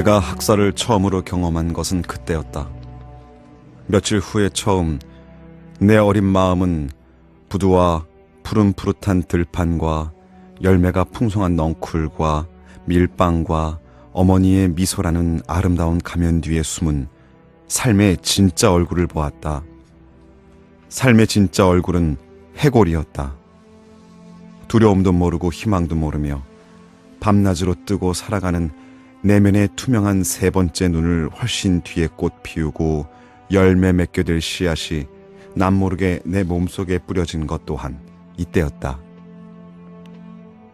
내가 학살을 처음으로 경험한 것은 그때였다. 며칠 후에 처음 내 어린 마음은 부두와 푸릇푸릇한 들판과 열매가 풍성한 넝쿨과 밀빵과 어머니의 미소라는 아름다운 가면 뒤에 숨은 삶의 진짜 얼굴을 보았다. 삶의 진짜 얼굴은 해골이었다. 두려움도 모르고 희망도 모르며 밤낮으로 뜨고 살아가는 내면의 투명한 세 번째 눈을 훨씬 뒤에 꽃 피우고 열매 맺게 될 씨앗이 남모르게 내 몸속에 뿌려진 것 또한 이때였다.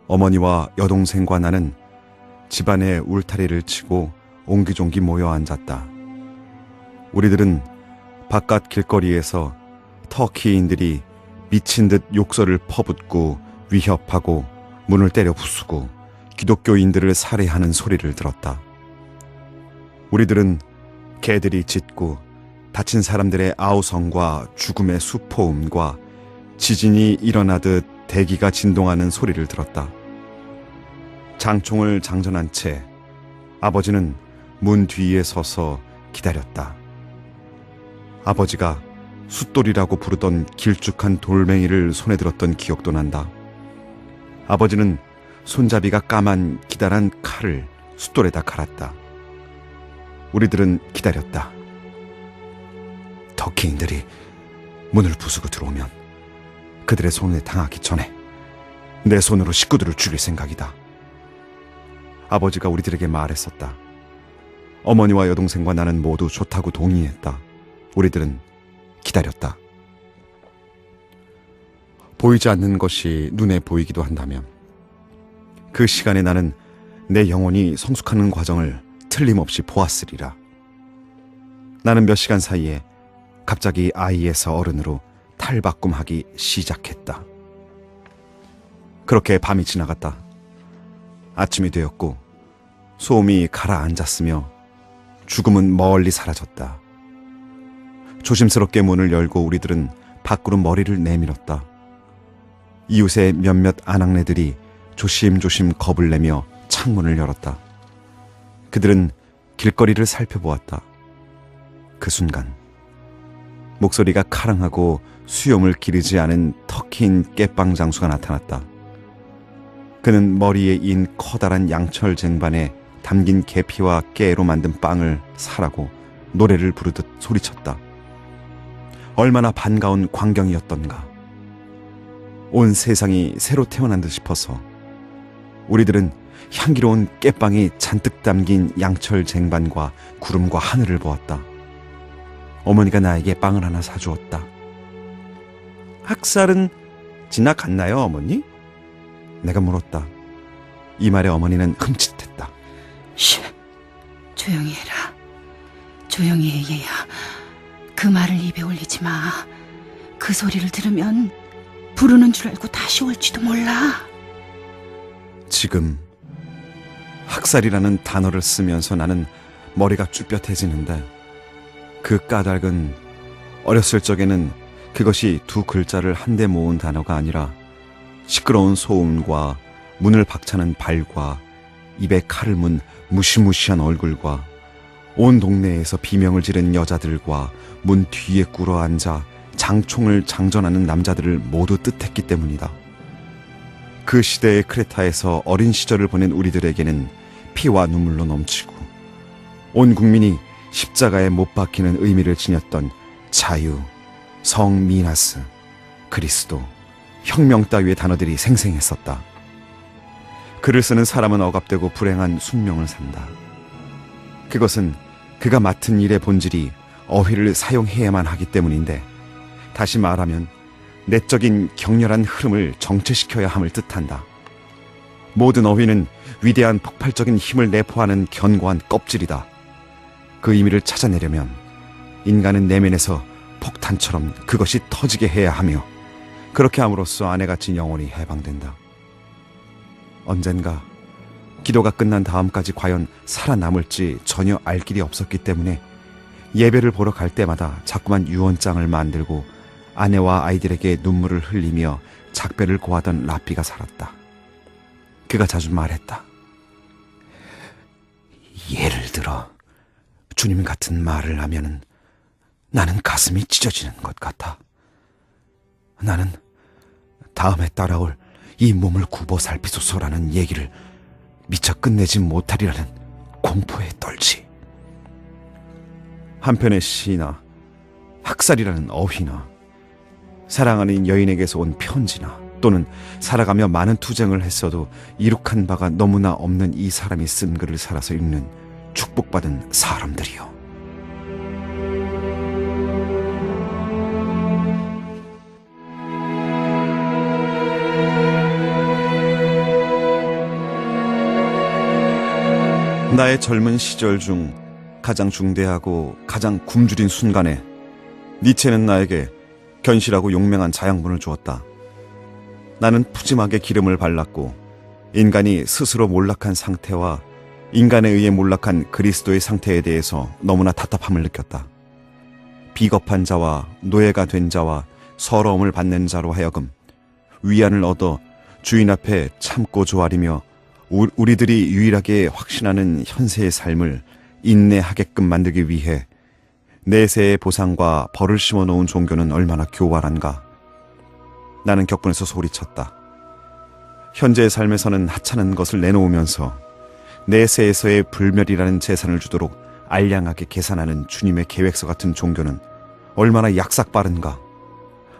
어머니와 여동생과 나는 집안의 울타리를 치고 옹기종기 모여 앉았다. 우리들은 바깥 길거리에서 터키인들이 미친 듯 욕설을 퍼붓고 위협하고 문을 때려 부수고 기독교인들을 살해하는 소리를 들었다. 우리들은 개들이 짖고 다친 사람들의 아우성과 죽음의 수포음과 지진이 일어나듯 대기가 진동하는 소리를 들었다. 장총을 장전한 채 아버지는 문 뒤에 서서 기다렸다. 아버지가 숫돌이라고 부르던 길쭉한 돌멩이를 손에 들었던 기억도 난다. 아버지는 손잡이가 까만 기다란 칼을 숫돌에다 갈았다. 우리들은 기다렸다. 터키인들이 문을 부수고 들어오면 그들의 손에 당하기 전에 내 손으로 식구들을 죽일 생각이다. 아버지가 우리들에게 말했었다. 어머니와 여동생과 나는 모두 좋다고 동의했다. 우리들은 기다렸다. 보이지 않는 것이 눈에 보이기도 한다면 그 시간에 나는 내 영혼이 성숙하는 과정을 틀림없이 보았으리라. 나는 몇 시간 사이에 갑자기 아이에서 어른으로 탈바꿈하기 시작했다. 그렇게 밤이 지나갔다. 아침이 되었고 소음이 가라앉았으며 죽음은 멀리 사라졌다. 조심스럽게 문을 열고 우리들은 밖으로 머리를 내밀었다. 이웃의 몇몇 아낙네들이 조심조심 겁을 내며 창문을 열었다. 그들은 길거리를 살펴보았다. 그 순간 목소리가 카랑하고 수염을 기르지 않은 터키인 깨빵 장수가 나타났다. 그는 머리에 인 커다란 양철 쟁반에 담긴 계피와 깨로 만든 빵을 사라고 노래를 부르듯 소리쳤다. 얼마나 반가운 광경이었던가. 온 세상이 새로 태어난 듯 싶어서 우리들은 향기로운 깨빵이 잔뜩 담긴 양철 쟁반과 구름과 하늘을 보았다. 어머니가 나에게 빵을 하나 사주었다. 학살은 지나갔나요, 어머니? 내가 물었다. 이 말에 어머니는 흠칫했다. 쉬, 조용히 해라. 조용히 해, 얘야. 그 말을 입에 올리지 마. 그 소리를 들으면 부르는 줄 알고 다시 올지도 몰라. 지금 학살이라는 단어를 쓰면서 나는 머리가 쭈뼛해지는데 그 까닭은 어렸을 적에는 그것이 두 글자를 한데 모은 단어가 아니라 시끄러운 소음과 문을 박차는 발과 입에 칼을 문 무시무시한 얼굴과 온 동네에서 비명을 지른 여자들과 문 뒤에 꿇어 앉아 장총을 장전하는 남자들을 모두 뜻했기 때문이다. 그 시대의 크레타에서 어린 시절을 보낸 우리들에게는 피와 눈물로 넘치고 온 국민이 십자가에 못 박히는 의미를 지녔던 자유, 성 미나스, 그리스도, 혁명 따위의 단어들이 생생했었다. 글을 쓰는 사람은 억압되고 불행한 숙명을 산다. 그것은 그가 맡은 일의 본질이 어휘를 사용해야만 하기 때문인데, 다시 말하면 내적인 격렬한 흐름을 정체시켜야 함을 뜻한다. 모든 어휘는 위대한 폭발적인 힘을 내포하는 견고한 껍질이다. 그 의미를 찾아내려면 인간은 내면에서 폭탄처럼 그것이 터지게 해야 하며, 그렇게 함으로써 안에 갇힌 영혼이 해방된다. 언젠가 기도가 끝난 다음까지 과연 살아남을지 전혀 알 길이 없었기 때문에 예배를 보러 갈 때마다 자꾸만 유언장을 만들고 아내와 아이들에게 눈물을 흘리며 작별을 고하던 라삐가 살았다. 그가 자주 말했다. 예를 들어 주님 같은 말을 하면은 나는 가슴이 찢어지는 것 같아. 나는 다음에 따라올 이 몸을 굽어 살피소서라는 얘기를 미처 끝내지 못하리라는 공포에 떨지. 한편의 시나 학살이라는 어휘나 사랑하는 여인에게서 온 편지나 또는 살아가며 많은 투쟁을 했어도 이룩한 바가 너무나 없는 이 사람이 쓴 글을 살아서 읽는 축복받은 사람들이요. 나의 젊은 시절 중 가장 중대하고 가장 굶주린 순간에 니체는 나에게 견실하고 용맹한 자양분을 주었다. 나는 푸짐하게 기름을 발랐고 인간이 스스로 몰락한 상태와 인간에 의해 몰락한 그리스도의 상태에 대해서 너무나 답답함을 느꼈다. 비겁한 자와 노예가 된 자와 서러움을 받는 자로 하여금 위안을 얻어 주인 앞에 참고 조아리며 우리들이 유일하게 확신하는 현세의 삶을 인내하게끔 만들기 위해 내세의 보상과 벌을 심어놓은 종교는 얼마나 교활한가. 나는 격분해서 소리쳤다. 현재의 삶에서는 하찮은 것을 내놓으면서 내세에서의 불멸이라는 재산을 주도록 알량하게 계산하는 주님의 계획서 같은 종교는 얼마나 약삭빠른가.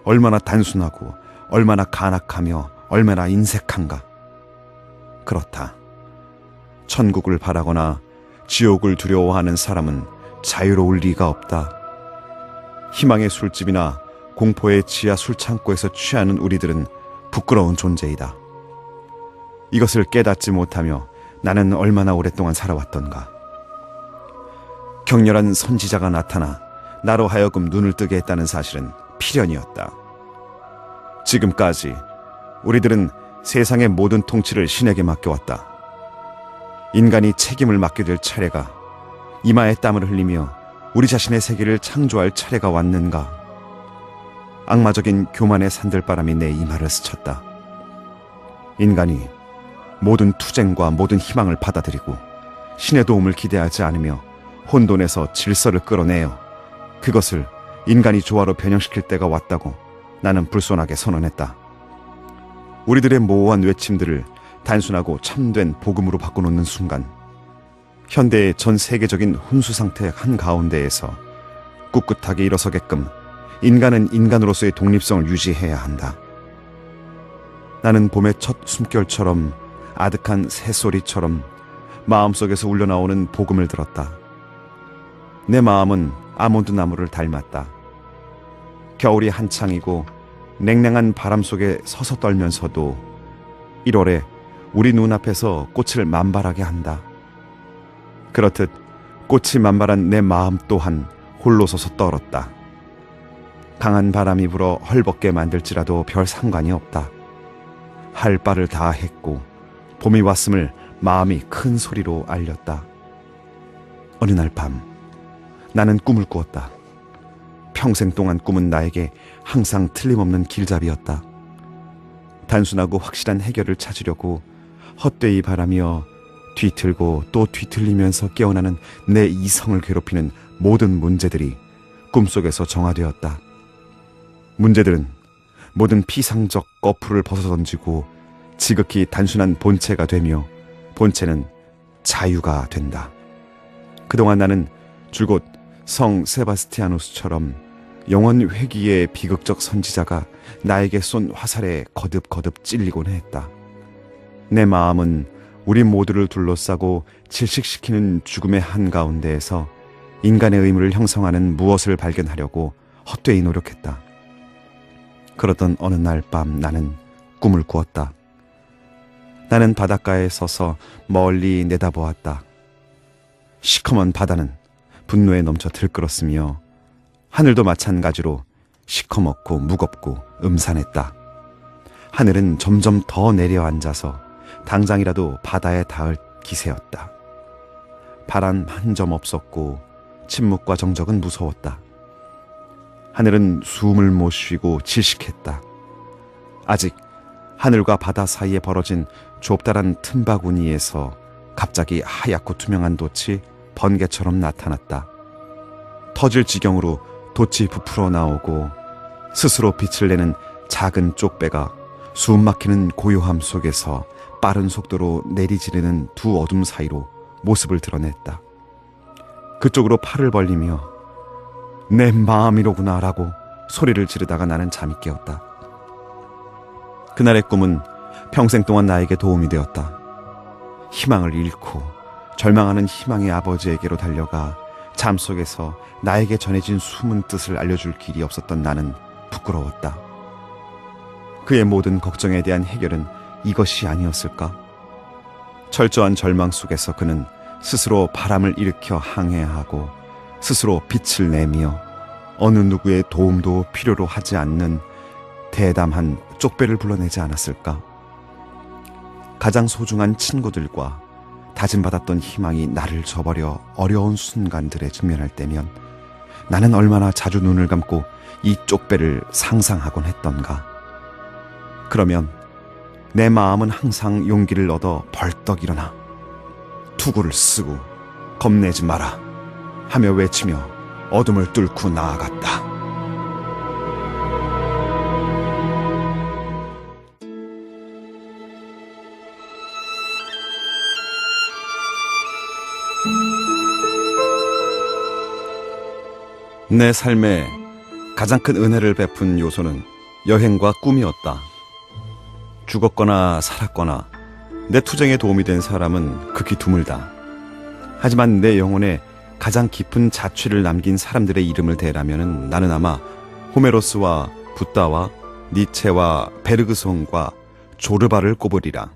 얼마나 단순하고 얼마나 간악하며 얼마나 인색한가. 그렇다. 천국을 바라거나 지옥을 두려워하는 사람은 자유로울 리가 없다. 희망의 술집이나 공포의 지하 술창고에서 취하는 우리들은 부끄러운 존재이다. 이것을 깨닫지 못하며 나는 얼마나 오랫동안 살아왔던가. 격렬한 선지자가 나타나 나로 하여금 눈을 뜨게 했다는 사실은 필연이었다. 지금까지 우리들은 세상의 모든 통치를 신에게 맡겨왔다. 인간이 책임을 맡게 될 차례가, 이마에 땀을 흘리며 우리 자신의 세계를 창조할 차례가 왔는가. 악마적인 교만의 산들바람이 내 이마를 스쳤다. 인간이 모든 투쟁과 모든 희망을 받아들이고 신의 도움을 기대하지 않으며 혼돈에서 질서를 끌어내어 그것을 인간이 조화로 변형시킬 때가 왔다고 나는 불손하게 선언했다. 우리들의 모호한 외침들을 단순하고 참된 복음으로 바꿔놓는 순간 현대의 전 세계적인 혼수 상태 한가운데에서 꿋꿋하게 일어서게끔 인간은 인간으로서의 독립성을 유지해야 한다. 나는 봄의 첫 숨결처럼 아득한 새소리처럼 마음속에서 울려나오는 복음을 들었다. 내 마음은 아몬드 나무를 닮았다. 겨울이 한창이고 냉랭한 바람 속에 서서 떨면서도 1월에 우리 눈앞에서 꽃을 만발하게 한다. 그렇듯 꽃이 만발한 내 마음 또한 홀로 서서 떨었다. 강한 바람이 불어 헐벗게 만들지라도 별 상관이 없다. 할 바를 다 했고 봄이 왔음을 마음이 큰 소리로 알렸다. 어느 날 밤 나는 꿈을 꾸었다. 평생 동안 꿈은 나에게 항상 틀림없는 길잡이였다. 단순하고 확실한 해결을 찾으려고 헛되이 바라며 뒤틀고 또 뒤틀리면서 깨어나는 내 이성을 괴롭히는 모든 문제들이 꿈속에서 정화되었다. 문제들은 모든 피상적 거풀을 벗어던지고 지극히 단순한 본체가 되며 본체는 자유가 된다. 그동안 나는 줄곧 성 세바스티아누스처럼 영원 회귀의 비극적 선지자가 나에게 쏜 화살에 거듭거듭 찔리곤 했다. 내 마음은 우리 모두를 둘러싸고 질식시키는 죽음의 한가운데에서 인간의 의무를 형성하는 무엇을 발견하려고 헛되이 노력했다. 그러던 어느 날 밤 나는 꿈을 꾸었다. 나는 바닷가에 서서 멀리 내다보았다. 시커먼 바다는 분노에 넘쳐 들끓었으며 하늘도 마찬가지로 시커멓고 무겁고 음산했다. 하늘은 점점 더 내려앉아서 당장이라도 바다에 닿을 기세였다. 바람 한 점 없었고 침묵과 정적은 무서웠다. 하늘은 숨을 못 쉬고 질식했다. 아직 하늘과 바다 사이에 벌어진 좁다란 틈바구니에서 갑자기 하얗고 투명한 돛이 번개처럼 나타났다. 터질 지경으로 돛이 부풀어 나오고 스스로 빛을 내는 작은 쪽배가 숨 막히는 고요함 속에서 빠른 속도로 내리지르는 두 어둠 사이로 모습을 드러냈다. 그쪽으로 팔을 벌리며 내 마음이로구나 라고 소리를 지르다가 나는 잠이 깨었다. 그날의 꿈은 평생 동안 나에게 도움이 되었다. 희망을 잃고 절망하는 희망의 아버지에게로 달려가 잠속에서 나에게 전해진 숨은 뜻을 알려줄 길이 없었던 나는 부끄러웠다. 그의 모든 걱정에 대한 해결은 이것이 아니었을까? 철저한 절망 속에서 그는 스스로 바람을 일으켜 항해하고 스스로 빛을 내며 어느 누구의 도움도 필요로 하지 않는 대담한 쪽배를 불러내지 않았을까? 가장 소중한 친구들과 다짐받았던 희망이 나를 저버려 어려운 순간들에 직면할 때면 나는 얼마나 자주 눈을 감고 이 쪽배를 상상하곤 했던가. 그러면 내 마음은 항상 용기를 얻어 벌떡 일어나 투구를 쓰고 겁내지 마라 하며 외치며 어둠을 뚫고 나아갔다. 내 삶에 가장 큰 은혜를 베푼 요소는 여행과 꿈이었다. 죽었거나 살았거나 내 투쟁에 도움이 된 사람은 극히 드물다. 하지만 내 영혼에 가장 깊은 자취를 남긴 사람들의 이름을 대라면 나는 아마 호메로스와 붓다와 니체와 베르그송과 조르바를 꼽으리라.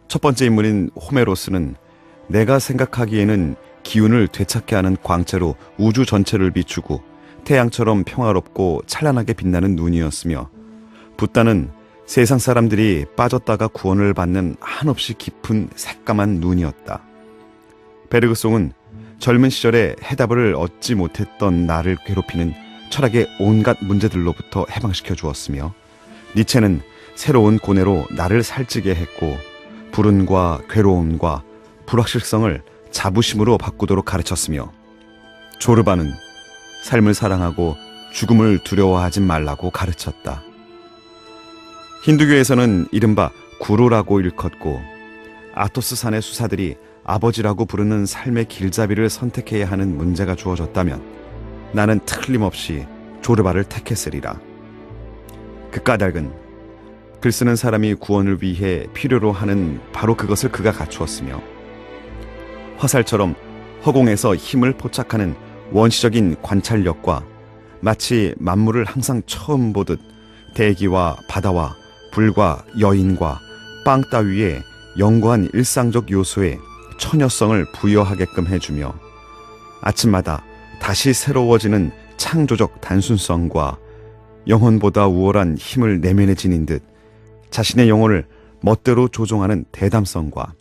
첫 번째 인물인 호메로스는 내가 생각하기에는 기운을 되찾게 하는 광채로 우주 전체를 비추고 태양처럼 평화롭고 찬란하게 빛나는 눈이었으며, 붓다는 세상 사람들이 빠졌다가 구원을 받는 한없이 깊은 새까만 눈이었다. 베르그송은 젊은 시절에 해답을 얻지 못했던 나를 괴롭히는 철학의 온갖 문제들로부터 해방시켜 주었으며, 니체는 새로운 고뇌로 나를 살찌게 했고 불운과 괴로움과 불확실성을 자부심으로 바꾸도록 가르쳤으며, 조르바는 삶을 사랑하고 죽음을 두려워하지 말라고 가르쳤다. 힌두교에서는 이른바 구루라고 일컫고 아토스 산의 수사들이 아버지라고 부르는 삶의 길잡이를 선택해야 하는 문제가 주어졌다면 나는 틀림없이 조르바를 택했으리라. 그 까닭은 글 쓰는 사람이 구원을 위해 필요로 하는 바로 그것을 그가 갖추었으며, 화살처럼 허공에서 힘을 포착하는 원시적인 관찰력과 마치 만물을 항상 처음 보듯 대기와 바다와 불과 여인과 빵 따위의 영구한 일상적 요소에 처녀성을 부여하게끔 해주며, 아침마다 다시 새로워지는 창조적 단순성과 영혼보다 우월한 힘을 내면에 지닌 듯 자신의 영혼을 멋대로 조종하는 대담성과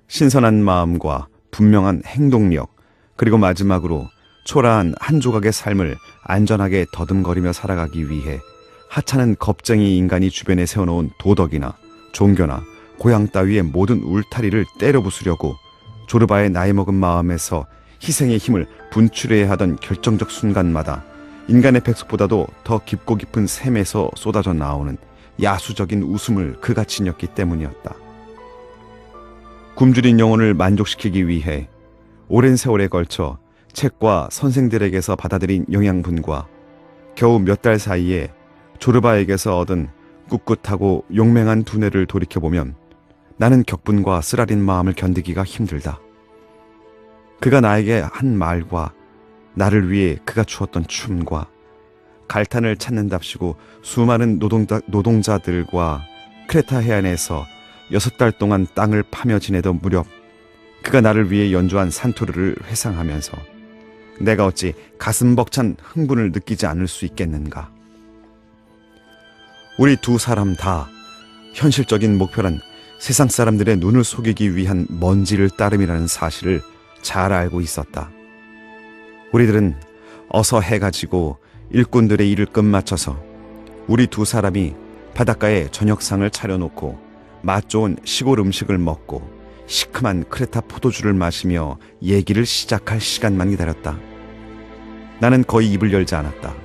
신선한 마음과 분명한 행동력, 그리고 마지막으로 초라한 한 조각의 삶을 안전하게 더듬거리며 살아가기 위해 하찮은 겁쟁이 인간이 주변에 세워놓은 도덕이나 종교나 고향 따위의 모든 울타리를 때려 부수려고 조르바의 나이 먹은 마음에서 희생의 힘을 분출해야 하던 결정적 순간마다 인간의 백석보다도 더 깊고 깊은 샘에서 쏟아져 나오는 야수적인 웃음을 그가 지녔기 때문이었다. 굶주린 영혼을 만족시키기 위해 오랜 세월에 걸쳐 책과 선생들에게서 받아들인 영양분과 겨우 몇 달 사이에 조르바에게서 얻은 꿋꿋하고 용맹한 두뇌를 돌이켜보면 나는 격분과 쓰라린 마음을 견디기가 힘들다. 그가 나에게 한 말과 나를 위해 그가 주었던 춤과 갈탄을 찾는답시고 수많은 노동자들과 크레타 해안에서 6달 동안 땅을 파며 지내던 무렵 그가 나를 위해 연주한 산토르를 회상하면서 내가 어찌 가슴 벅찬 흥분을 느끼지 않을 수 있겠는가. 우리 두 사람 다 현실적인 목표란 세상 사람들의 눈을 속이기 위한 먼지를 따름이라는 사실을 잘 알고 있었다. 우리들은 어서 해가 지고 일꾼들의 일을 끝마쳐서 우리 두 사람이 바닷가에 저녁상을 차려놓고 맛 좋은 시골 음식을 먹고 시큼한 크레타 포도주를 마시며 얘기를 시작할 시간만 기다렸다. 나는 거의 입을 열지 않았다.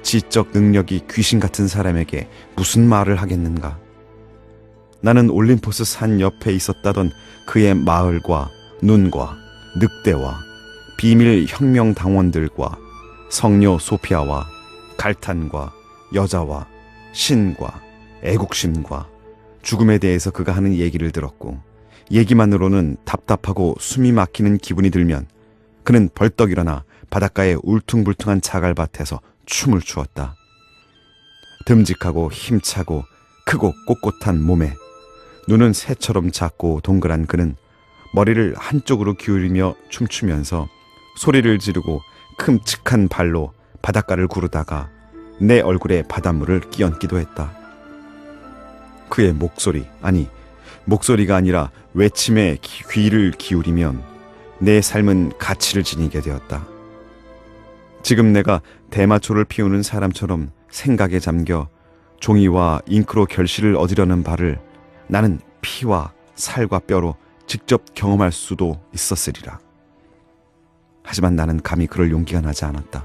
지적 능력이 귀신 같은 사람에게 무슨 말을 하겠는가? 나는 올림포스 산 옆에 있었다던 그의 마을과 눈과 늑대와 비밀 혁명 당원들과 성녀 소피아와 갈탄과 여자와 신과 애국심과 죽음에 대해서 그가 하는 얘기를 들었고, 얘기만으로는 답답하고 숨이 막히는 기분이 들면 그는 벌떡 일어나 바닷가의 울퉁불퉁한 자갈밭에서 춤을 추었다. 듬직하고 힘차고 크고 꼿꼿한 몸에 눈은 새처럼 작고 동그란 그는 머리를 한쪽으로 기울이며 춤추면서 소리를 지르고 큼직한 발로 바닷가를 구르다가 내 얼굴에 바닷물을 끼얹기도 했다. 그의 목소리, 아니 목소리가 아니라 외침에 귀를 기울이면 내 삶은 가치를 지니게 되었다. 지금 내가 대마초를 피우는 사람처럼 생각에 잠겨 종이와 잉크로 결실을 얻으려는 바를 나는 피와 살과 뼈로 직접 경험할 수도 있었으리라. 하지만 나는 감히 그럴 용기가 나지 않았다.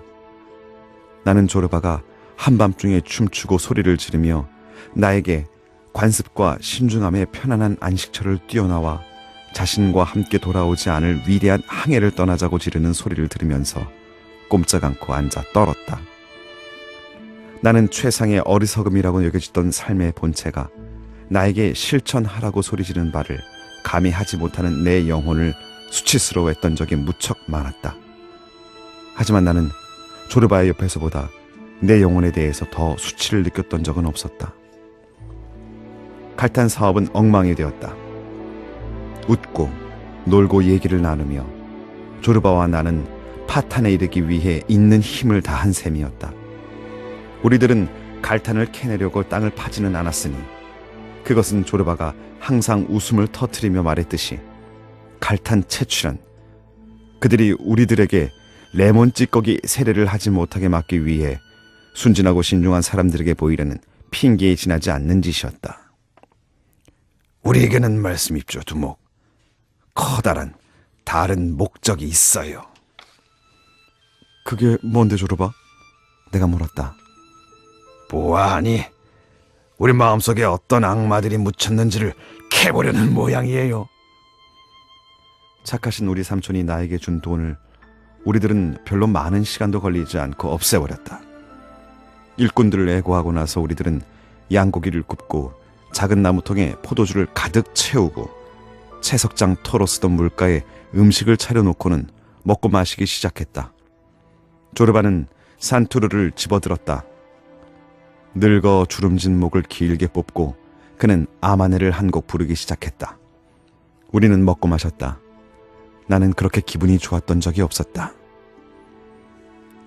나는 조르바가 한밤중에 춤추고 소리를 지르며 나에게 관습과 신중함의 편안한 안식처를 뛰어나와 자신과 함께 돌아오지 않을 위대한 항해를 떠나자고 지르는 소리를 들으면서 꼼짝 않고 앉아 떨었다. 나는 최상의 어리석음이라고 여겨지던 삶의 본체가 나에게 실천하라고 소리지르는 바를 감히 하지 못하는 내 영혼을 수치스러워했던 적이 무척 많았다. 하지만 나는 조르바의 옆에서보다 내 영혼에 대해서 더 수치를 느꼈던 적은 없었다. 갈탄 사업은 엉망이 되었다. 웃고 놀고 얘기를 나누며 조르바와 나는 파탄에 이르기 위해 있는 힘을 다한 셈이었다. 우리들은 갈탄을 캐내려고 땅을 파지는 않았으니 그것은 조르바가 항상 웃음을 터뜨리며 말했듯이 갈탄 채취란 그들이 우리들에게 레몬 찌꺼기 세례를 하지 못하게 막기 위해 순진하고 신중한 사람들에게 보이려는 핑계에 지나지 않는 짓이었다. 우리에게는 말씀입죠, 두목. 커다란 다른 목적이 있어요. 그게 뭔데, 조르바? 내가 물었다. 보아하니 우리 마음속에 어떤 악마들이 묻혔는지를 캐보려는 모양이에요. 착하신 우리 삼촌이 나에게 준 돈을 우리들은 별로 많은 시간도 걸리지 않고 없애버렸다. 일꾼들을 애고하고 나서 우리들은 양고기를 굽고 작은 나무통에 포도주를 가득 채우고 채석장 터로 쓰던 물가에 음식을 차려놓고는 먹고 마시기 시작했다. 조르바는 산투르를 집어들었다. 늙어 주름진 목을 길게 뽑고 그는 아마네를 한 곡 부르기 시작했다. 우리는 먹고 마셨다. 나는 그렇게 기분이 좋았던 적이 없었다.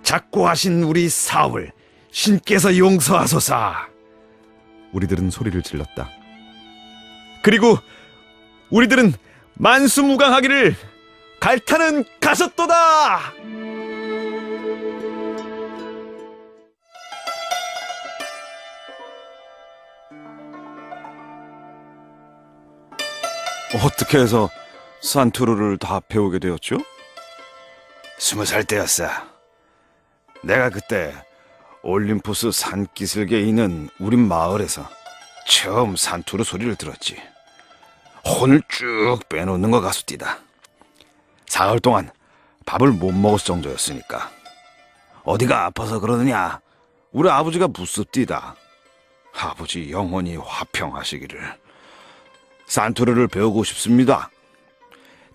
작고하신 우리 사업을 신께서 용서하소서. 우리들은 소리를 질렀다. 그리고 우리들은 만수무강하기를 갈탄은 가셨도다. 어떻게 해서 산투르를 다 배우게 되었죠? 20살 때였어. 내가 그때 올림포스 산기슭에 있는 우리 마을에서 처음 산투르 소리를 들었지. 혼을 쭉 빼놓는 것 같수디다. 사흘 동안 밥을 못 먹을 정도였으니까. 어디가 아파서 그러느냐? 우리 아버지가 묻습디다. 아버지 영원히 화평하시기를. 산투르를 배우고 싶습니다.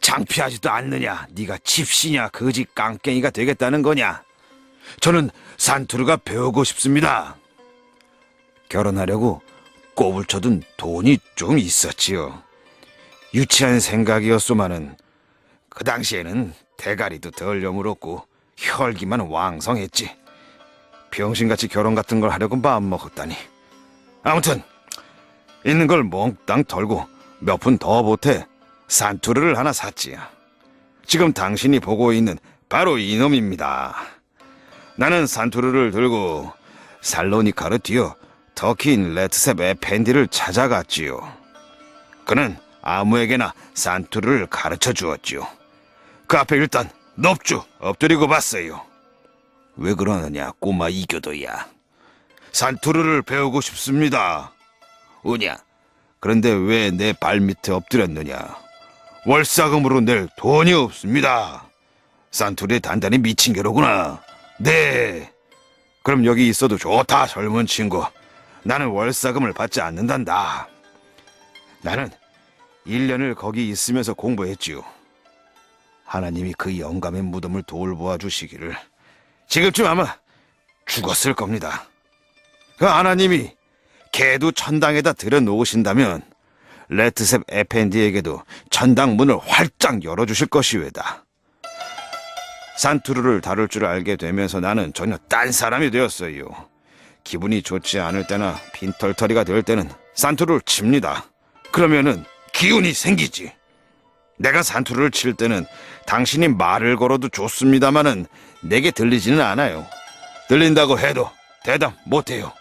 창피하지도 않느냐? 네가 집시냐 거지 깡깽이가 되겠다는 거냐? 저는 산투르가 배우고 싶습니다. 결혼하려고 꼽을 쳐둔 돈이 좀 있었지요. 유치한 생각이었소마는 그 당시에는 대가리도 덜 여물었고 혈기만 왕성했지. 병신같이 결혼 같은 걸 하려고 마음먹었다니. 아무튼 있는 걸 몽땅 털고 몇 푼 더 보태 산투르를 하나 샀지요. 지금 당신이 보고 있는 바로 이놈입니다. 나는 산투르를 들고 살로니카로 뛰어 터키인 레트셉 에펜디를 찾아갔지요. 그는 아무에게나 산투르를 가르쳐 주었지요. 그 앞에 일단 넙주 엎드리고 봤어요. 왜 그러느냐, 꼬마 이교도야. 산투르를 배우고 싶습니다. 우냐, 그런데 왜 내 발밑에 엎드렸느냐? 월사금으로 낼 돈이 없습니다. 산투르에 단단히 미친 게로구나. 네. 그럼 여기 있어도 좋다, 젊은 친구. 나는 월사금을 받지 않는단다. 나는 1년을 거기 있으면서 공부했지요. 하나님이 그 영감의 무덤을 돌보아 주시기를. 지금쯤 아마 죽었을 겁니다. 그 하나님이 개도 천당에다 들여놓으신다면 레트셉 에펜디에게도 천당 문을 활짝 열어주실 것이외다. 산투르를 다룰 줄 알게 되면서 나는 전혀 딴 사람이 되었어요. 기분이 좋지 않을 때나 빈털터리가 될 때는 산투르를 칩니다. 그러면은 기운이 생기지. 내가 산투르를 칠 때는 당신이 말을 걸어도 좋습니다마는 내게 들리지는 않아요. 들린다고 해도 대답 못해요.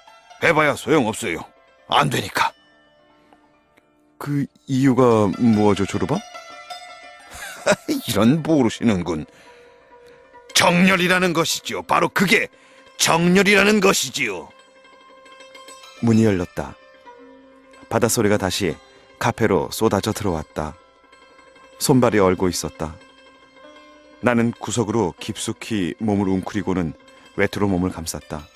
해봐야 소용없어요. 안 되니까. 그 이유가 뭐죠, 조르바? 이런 모르시는군. 정열이라는 것이지요. 바로 그게 정열이라는 것이지요. 문이 열렸다. 바닷소리가 다시 카페로 쏟아져 들어왔다. 손발이 얼고 있었다. 나는 구석으로 깊숙이 몸을 웅크리고는 외투로 몸을 감쌌다.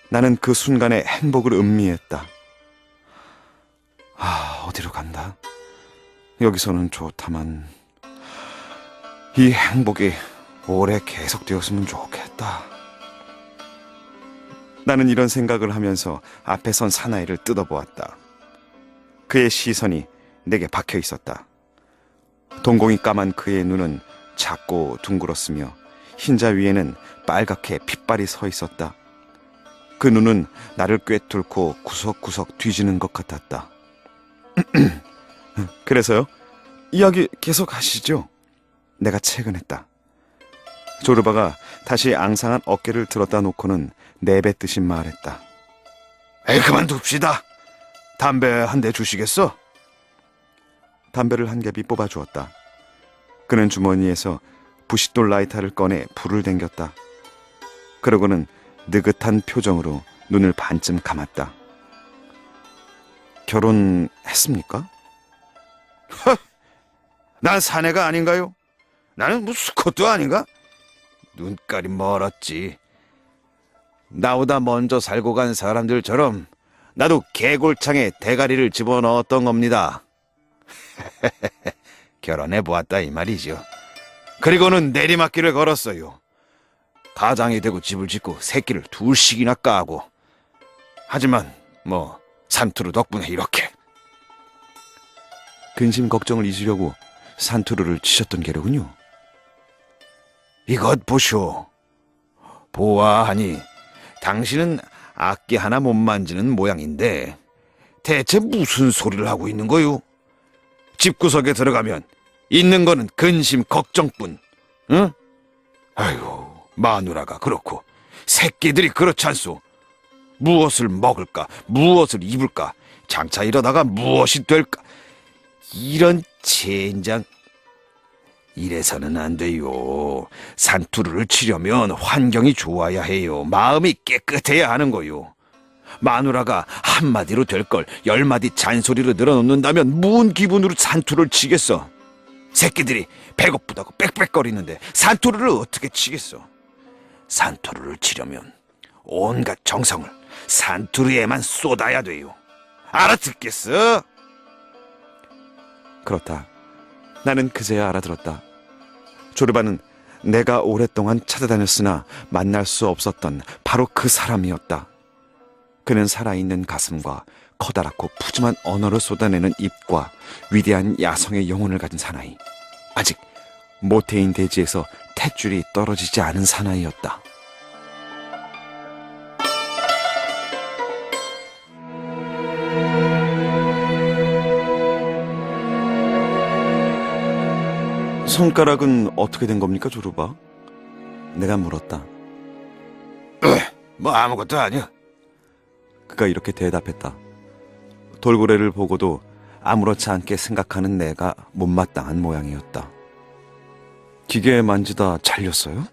나는 그 순간에 행복을 음미했다. 어디로 간다? 여기서는 좋다만 이 행복이 오래 계속되었으면 좋겠다. 나는 이런 생각을 하면서 앞에 선 사나이를 뜯어보았다. 그의 시선이 내게 박혀 있었다. 동공이 까만 그의 눈은 작고 둥글었으며 흰자 위에는 빨갛게 핏발이 서 있었다. 그 눈은 나를 꿰뚫고 구석구석 뒤지는 것 같았다. 그래서요? 이야기 계속 하시죠. 내가 채근했다. 조르바가 다시 앙상한 어깨를 들었다 놓고는 내뱉듯이 말했다. 그만둡시다. 담배 한 대 주시겠어? 담배를 한 갭이 뽑아주었다. 그는 주머니에서 부싯돌 라이터를 꺼내 불을 댕겼다. 그러고는 느긋한 표정으로 눈을 반쯤 감았다. 결혼했습니까? 난 사내가 아닌가요? 나는 뭐 수컷도 아닌가? 눈깔이 멀었지. 나보다 먼저 살고 간 사람들처럼 나도 개골창에 대가리를 집어넣었던 겁니다. 결혼해보았다 이 말이죠. 그리고는 내리막길을 걸었어요. 가장이 되고 집을 짓고 새끼를 둘씩이나 까고. 하지만 뭐 산투르 덕분에 이렇게. 근심 걱정을 잊으려고 산투르를 치셨던 게로군요. 이것 보쇼. 보아하니 당신은 악기 하나 못 만지는 모양인데 대체 무슨 소리를 하고 있는 거요? 집구석에 들어가면 있는 거는 근심 걱정뿐. 응? 아이고, 마누라가 그렇고 새끼들이 그렇지 않소. 무엇을 먹을까, 무엇을 입을까, 장차 이러다가 무엇이 될까. 이런 젠장. 이래서는 안 돼요. 산투르를 치려면 환경이 좋아야 해요. 마음이 깨끗해야 하는 거요. 마누라가 한마디로 될 걸 10마디 잔소리로 늘어놓는다면 무슨 기분으로 산투르를 치겠어. 새끼들이 배고프다고 빽빽거리는데 산투르를 어떻게 치겠어. 산투르를 치려면 온갖 정성을 산투르에만 쏟아야 돼요. 알아듣겠어? 그렇다. 나는 그제야 알아들었다. 조르바는 내가 오랫동안 찾아다녔으나 만날 수 없었던 바로 그 사람이었다. 그는 살아있는 가슴과 커다랗고 푸짐한 언어를 쏟아내는 입과 위대한 야성의 영혼을 가진 사나이. 아직 모태인 대지에서 탯줄이 떨어지지 않은 사나이였다. 손가락은 어떻게 된 겁니까, 조르바? 내가 물었다. 뭐 아무것도 아니야. 그가 이렇게 대답했다. 돌고래를 보고도 아무렇지 않게 생각하는 내가 못마땅한 모양이었다. 기계 만지다 잘렸어요?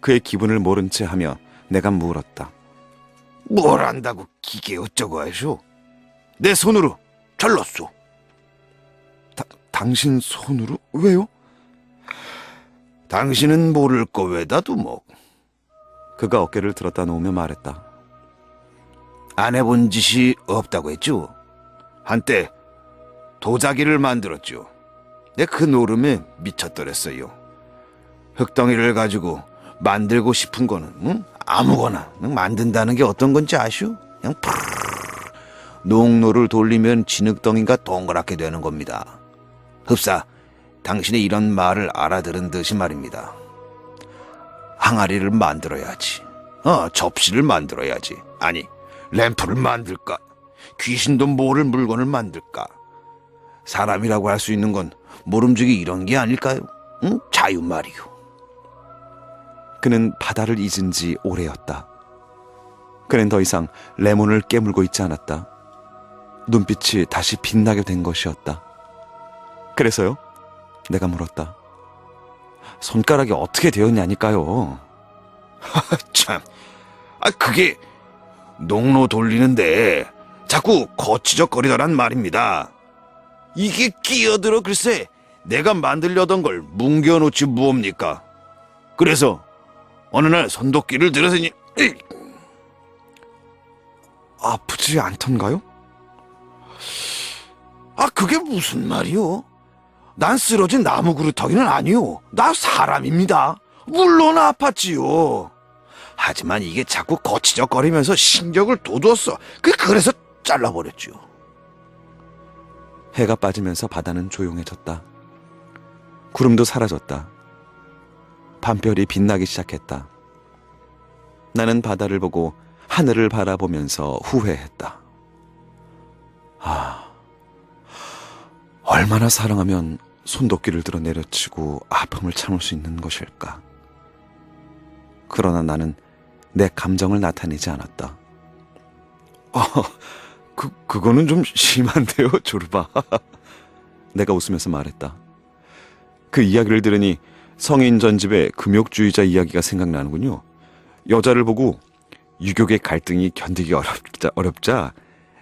그의 기분을 모른 채 하며 내가 물었다. 뭘 안다고 기계 어쩌고 하쇼? 내 손으로 잘랐소. 당신 손으로? 왜요? 당신은 모를 거 왜다 두목. 그가 어깨를 들었다 놓으며 말했다. 안 해본 짓이 없다고 했죠. 한때 도자기를 만들었죠. 내 그 노름에 미쳤더랬어요. 흙덩이를 가지고 만들고 싶은 거는 아무거나 만든다는 게 어떤 건지 아시오? 그냥 농로를 돌리면 진흙덩이가 동그랗게 되는 겁니다. 흡사 당신의 이런 말을 알아들은 듯이 말입니다. 항아리를 만들어야지. 접시를 만들어야지. 아니, 램프를 만들까? 귀신도 모를 물건을 만들까? 사람이라고 할 수 있는 건 모름지기 이런 게 아닐까요? 자유 말이요. 그는 바다를 잊은 지 오래였다. 그는 더 이상 레몬을 깨물고 있지 않았다. 눈빛이 다시 빛나게 된 것이었다. 그래서요? 내가 물었다. 손가락이 어떻게 되었냐니까요. 참, 그게 농로 돌리는데 자꾸 거치적거리더란 말입니다. 이게 끼어들어 글쎄 내가 만들려던 걸 뭉겨놓지 무옵니까? 그래서 어느 날 손도끼를 들었으니 아프지 않던가요? 그게 무슨 말이오? 난 쓰러진 나무 그루터기는 아니오. 나 사람입니다. 물론 아팠지요. 하지만 이게 자꾸 거치적거리면서 신경을 돋웠어. 그래서 잘라버렸죠. 해가 빠지면서 바다는 조용해졌다. 구름도 사라졌다. 밤별이 빛나기 시작했다. 나는 바다를 보고 하늘을 바라보면서 후회했다. 얼마나 사랑하면 손도끼를 들어 내려치고 아픔을 참을 수 있는 것일까. 그러나 나는 내 감정을 나타내지 않았다. 그거는 좀 심한데요, 조르바. 내가 웃으면서 말했다. 그 이야기를 들으니 성인 전집의 금욕주의자 이야기가 생각나는군요. 여자를 보고 유격의 갈등이 견디기 어렵자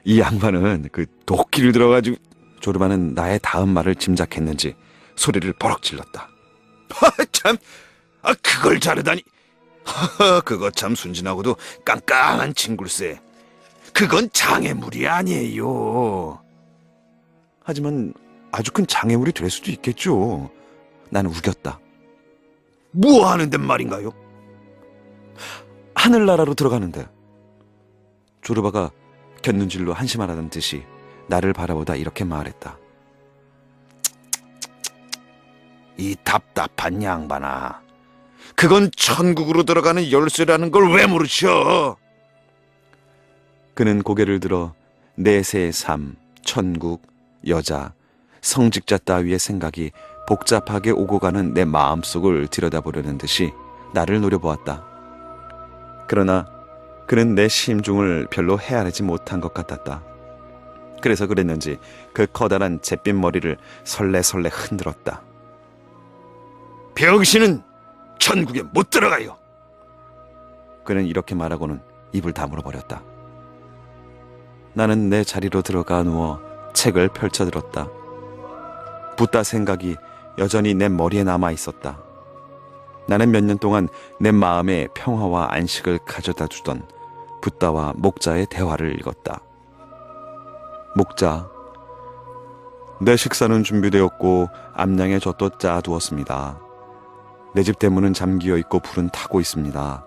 이 양반은 그 도끼를 들어가지고. 조르바는 나의 다음 말을 짐작했는지 소리를 버럭 질렀다. 참, 그걸 자르다니. 그거 참 순진하고도 깜깜한 친굴세. 그건 장애물이 아니에요. 하지만 아주 큰 장애물이 될 수도 있겠죠. 나는 우겼다. 뭐 하는데 말인가요? 하늘나라로 들어가는데. 조르바가 곁눈질로 한심하라는 듯이 나를 바라보다 이렇게 말했다. 이 답답한 양반아. 그건 천국으로 들어가는 열쇠라는 걸 왜 모르셔? 그는 고개를 들어 내세의 삶, 천국, 여자, 성직자 따위의 생각이 복잡하게 오고 가는 내 마음속을 들여다보려는 듯이 나를 노려보았다. 그러나 그는 내 심중을 별로 헤아리지 못한 것 같았다. 그래서 그랬는지 그 커다란 잿빛 머리를 설레설레 흔들었다. 병신은 천국에 못 들어가요. 그는 이렇게 말하고는 입을 다물어 버렸다. 나는 내 자리로 들어가 누워 책을 펼쳐들었다. 붓다 생각이 여전히 내 머리에 남아 있었다. 나는 몇 년 동안 내 마음에 평화와 안식을 가져다 주던 붓다와 목자의 대화를 읽었다. 목자, 내 식사는 준비되었고 암양에 젖도 짜두었습니다. 내 집 대문은 잠기어 있고 불은 타고 있습니다.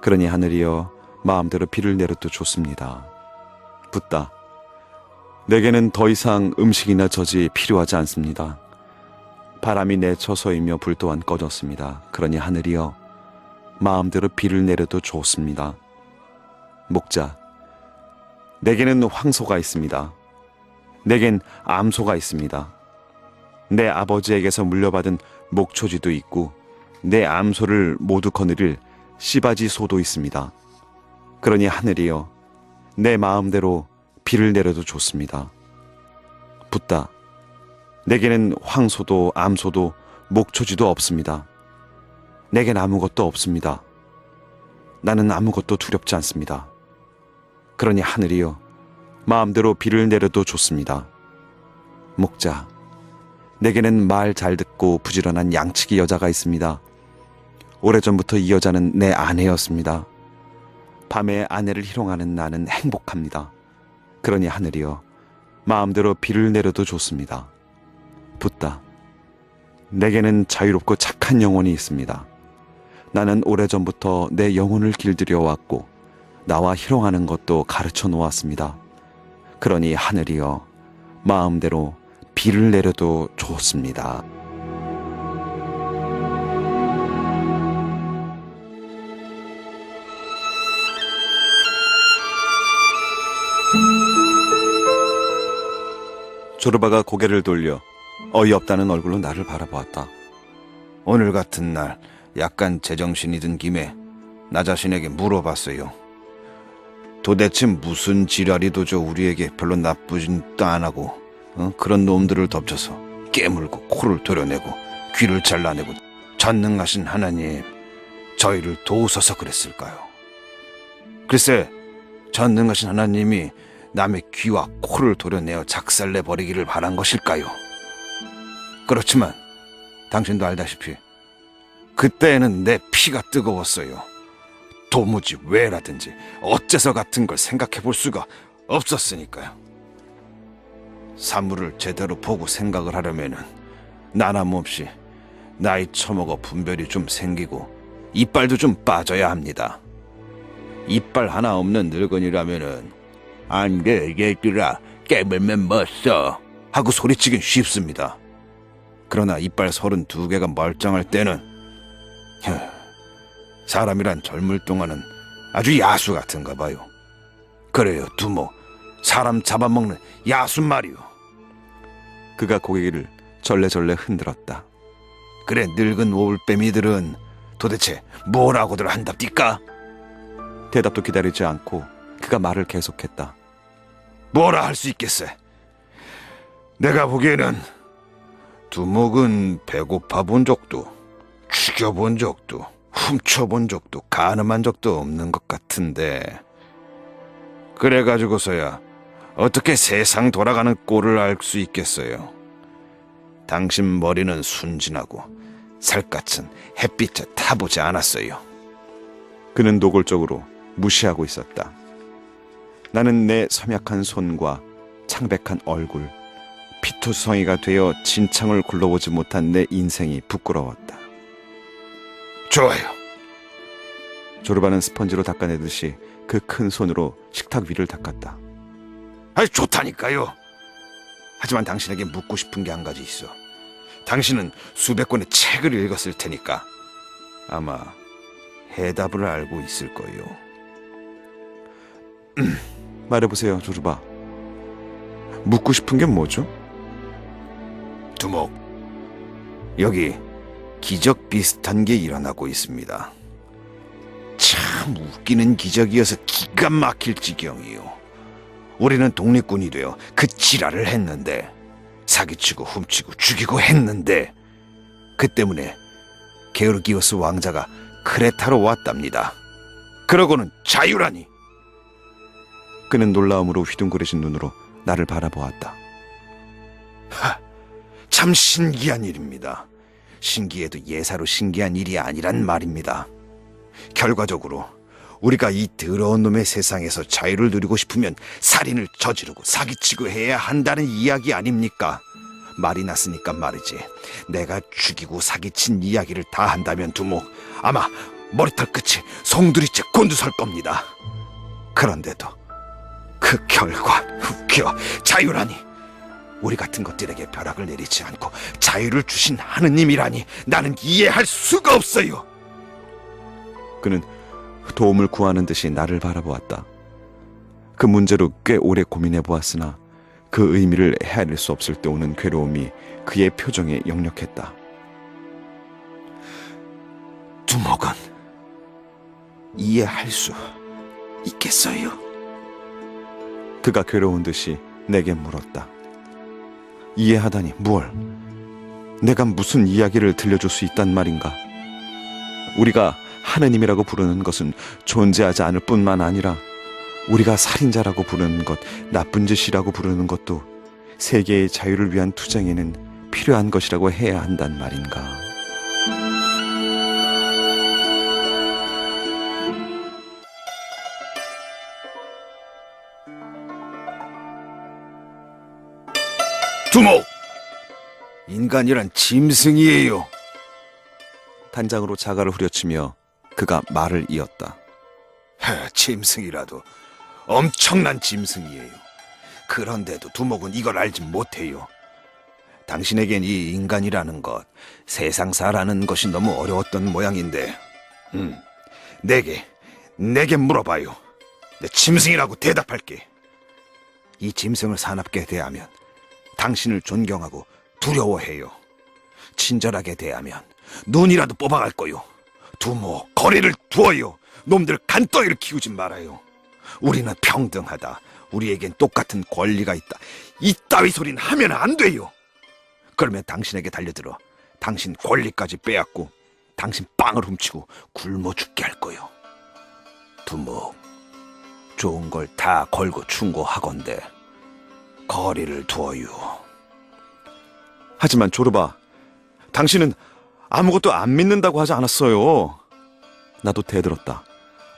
그러니 하늘이여 마음대로 비를 내려도 좋습니다. 붓다, 내게는 더 이상 음식이나 젖이 필요하지 않습니다. 바람이 내쳐서이며 불 또한 꺼졌습니다. 그러니 하늘이여 마음대로 비를 내려도 좋습니다. 목자, 내게는 황소가 있습니다. 내겐 암소가 있습니다. 내 아버지에게서 물려받은 목초지도 있고 내 암소를 모두 거느릴 씨바지 소도 있습니다. 그러니 하늘이여 내 마음대로 비를 내려도 좋습니다. 붓다. 내게는 황소도 암소도 목초지도 없습니다. 내겐 아무것도 없습니다. 나는 아무것도 두렵지 않습니다. 그러니 하늘이여, 마음대로 비를 내려도 좋습니다. 목자, 내게는 말 잘 듣고 부지런한 양치기 여자가 있습니다. 오래전부터 이 여자는 내 아내였습니다. 밤에 아내를 희롱하는 나는 행복합니다. 그러니 하늘이여, 마음대로 비를 내려도 좋습니다. 붓다. 내게는 자유롭고 착한 영혼이 있습니다. 나는 오래전부터 내 영혼을 길들여 왔고 나와 희롱하는 것도 가르쳐 놓았습니다. 그러니 하늘이여, 마음대로 비를 내려도 좋습니다. 조르바가 고개를 돌려 어이없다는 얼굴로 나를 바라보았다. 오늘 같은 날 약간 제정신이 든 김에 나 자신에게 물어봤어요. 도대체 무슨 지랄이 도저 우리에게 별로 나쁘지도 안 하고 그런 놈들을 덮쳐서 깨물고 코를 도려내고 귀를 잘라내고 전능하신 하나님 저희를 도우소서 그랬을까요? 글쎄, 전능하신 하나님이 남의 귀와 코를 도려내어 작살내버리기를 바란 것일까요? 그렇지만 당신도 알다시피 그때에는 내 피가 뜨거웠어요. 도무지 왜라든지 어째서 같은 걸 생각해 볼 수가 없었으니까요. 사물을 제대로 보고 생각을 하려면은 나남없이 나이 처먹어 분별이 좀 생기고 이빨도 좀 빠져야 합니다. 이빨 하나 없는 늙은이라면은 안 돼, 얘들아, 깨물면 멋져 하고 소리치긴 쉽습니다. 그러나 이빨 32개가 멀쩡할 때는 사람이란 젊을 동안은 아주 야수 같은가 봐요. 그래요, 두모, 사람 잡아먹는 야수 말이요. 그가 고개를 절레절레 흔들었다. 그래, 늙은 올빼미들은 도대체 뭐라고들 한답디까? 대답도 기다리지 않고 그가 말을 계속했다. 뭐라 할 수 있겠어? 내가 보기에는 두목은 배고파 본 적도 죽여본 적도 훔쳐본 적도 가늠한 적도 없는 것 같은데, 그래가지고서야 어떻게 세상 돌아가는 꼴을 알 수 있겠어요? 당신 머리는 순진하고 살갗은 햇빛에 타보지 않았어요. 그는 노골적으로 무시하고 있었다. 나는 내 섬약한 손과 창백한 얼굴, 피투성이가 되어 진창을 굴러보지 못한 내 인생이 부끄러웠다. 좋아요. 조르바는 스펀지로 닦아내듯이 그 큰 손으로 식탁 위를 닦았다. 아니, 좋다니까요. 하지만 당신에게 묻고 싶은 게 한 가지 있어. 당신은 수백 권의 책을 읽었을 테니까 아마 해답을 알고 있을 거예요. 말해보세요, 조르바. 묻고 싶은 게 뭐죠? 두목, 여기 기적 비슷한 게 일어나고 있습니다. 참 웃기는 기적이어서 기가 막힐 지경이요. 우리는 독립군이 되어 그 지랄을 했는데, 사기치고 훔치고 죽이고 했는데, 그 때문에 게르기오스 왕자가 크레타로 왔답니다. 그러고는 자유라니. 그는 놀라움으로 휘둥그레진 눈으로 나를 바라보았다. 참 신기한 일입니다. 신기해도 예사로 신기한 일이 아니란 말입니다. 결과적으로 우리가 이 더러운 놈의 세상에서 자유를 누리고 싶으면 살인을 저지르고 사기치고 해야 한다는 이야기 아닙니까? 말이 났으니까 말이지. 내가 죽이고 사기친 이야기를 다 한다면 두목, 아마 머리털 끝이 송두리째 곤두설 겁니다. 그런데도 그 결과 웃겨. 자유라니. 우리 같은 것들에게 벼락을 내리지 않고 자유를 주신 하느님이라니 나는 이해할 수가 없어요. 그는 도움을 구하는 듯이 나를 바라보았다. 그 문제로 꽤 오래 고민해보았으나 그 의미를 헤아릴 수 없을 때 오는 괴로움이 그의 표정에 역력했다. 두목은 이해할 수 있겠어요? 그가 괴로운 듯이 내게 물었다. 이해하다니 뭘? 내가 무슨 이야기를 들려줄 수 있단 말인가? 우리가 하느님이라고 부르는 것은 존재하지 않을 뿐만 아니라 우리가 살인자라고 부르는 것, 나쁜 짓이라고 부르는 것도 세계의 자유를 위한 투쟁에는 필요한 것이라고 해야 한단 말인가? 두목! 인간이란 짐승이에요. 단장으로 자갈을 후려치며 그가 말을 이었다. 짐승이라도 엄청난 짐승이에요. 그런데도 두목은 이걸 알지 못해요. 당신에겐 이 인간이라는 것, 세상사라는 것이 너무 어려웠던 모양인데, 내게 물어봐요. 내 짐승이라고 대답할게. 이 짐승을 사납게 대하면 당신을 존경하고 두려워해요. 친절하게 대하면 눈이라도 뽑아갈 거요. 두목, 거리를 두어요. 놈들 간떠이를 키우지 말아요. 우리는 평등하다. 우리에겐 똑같은 권리가 있다. 이따위 소리는 하면 안 돼요. 그러면 당신에게 달려들어 당신 권리까지 빼앗고 당신 빵을 훔치고 굶어 죽게 할 거요. 두목, 좋은 걸 다 걸고 충고하건대 거리를 두어요. 하지만 조르바, 당신은 아무것도 안 믿는다고 하지 않았어요. 나도 대들었다.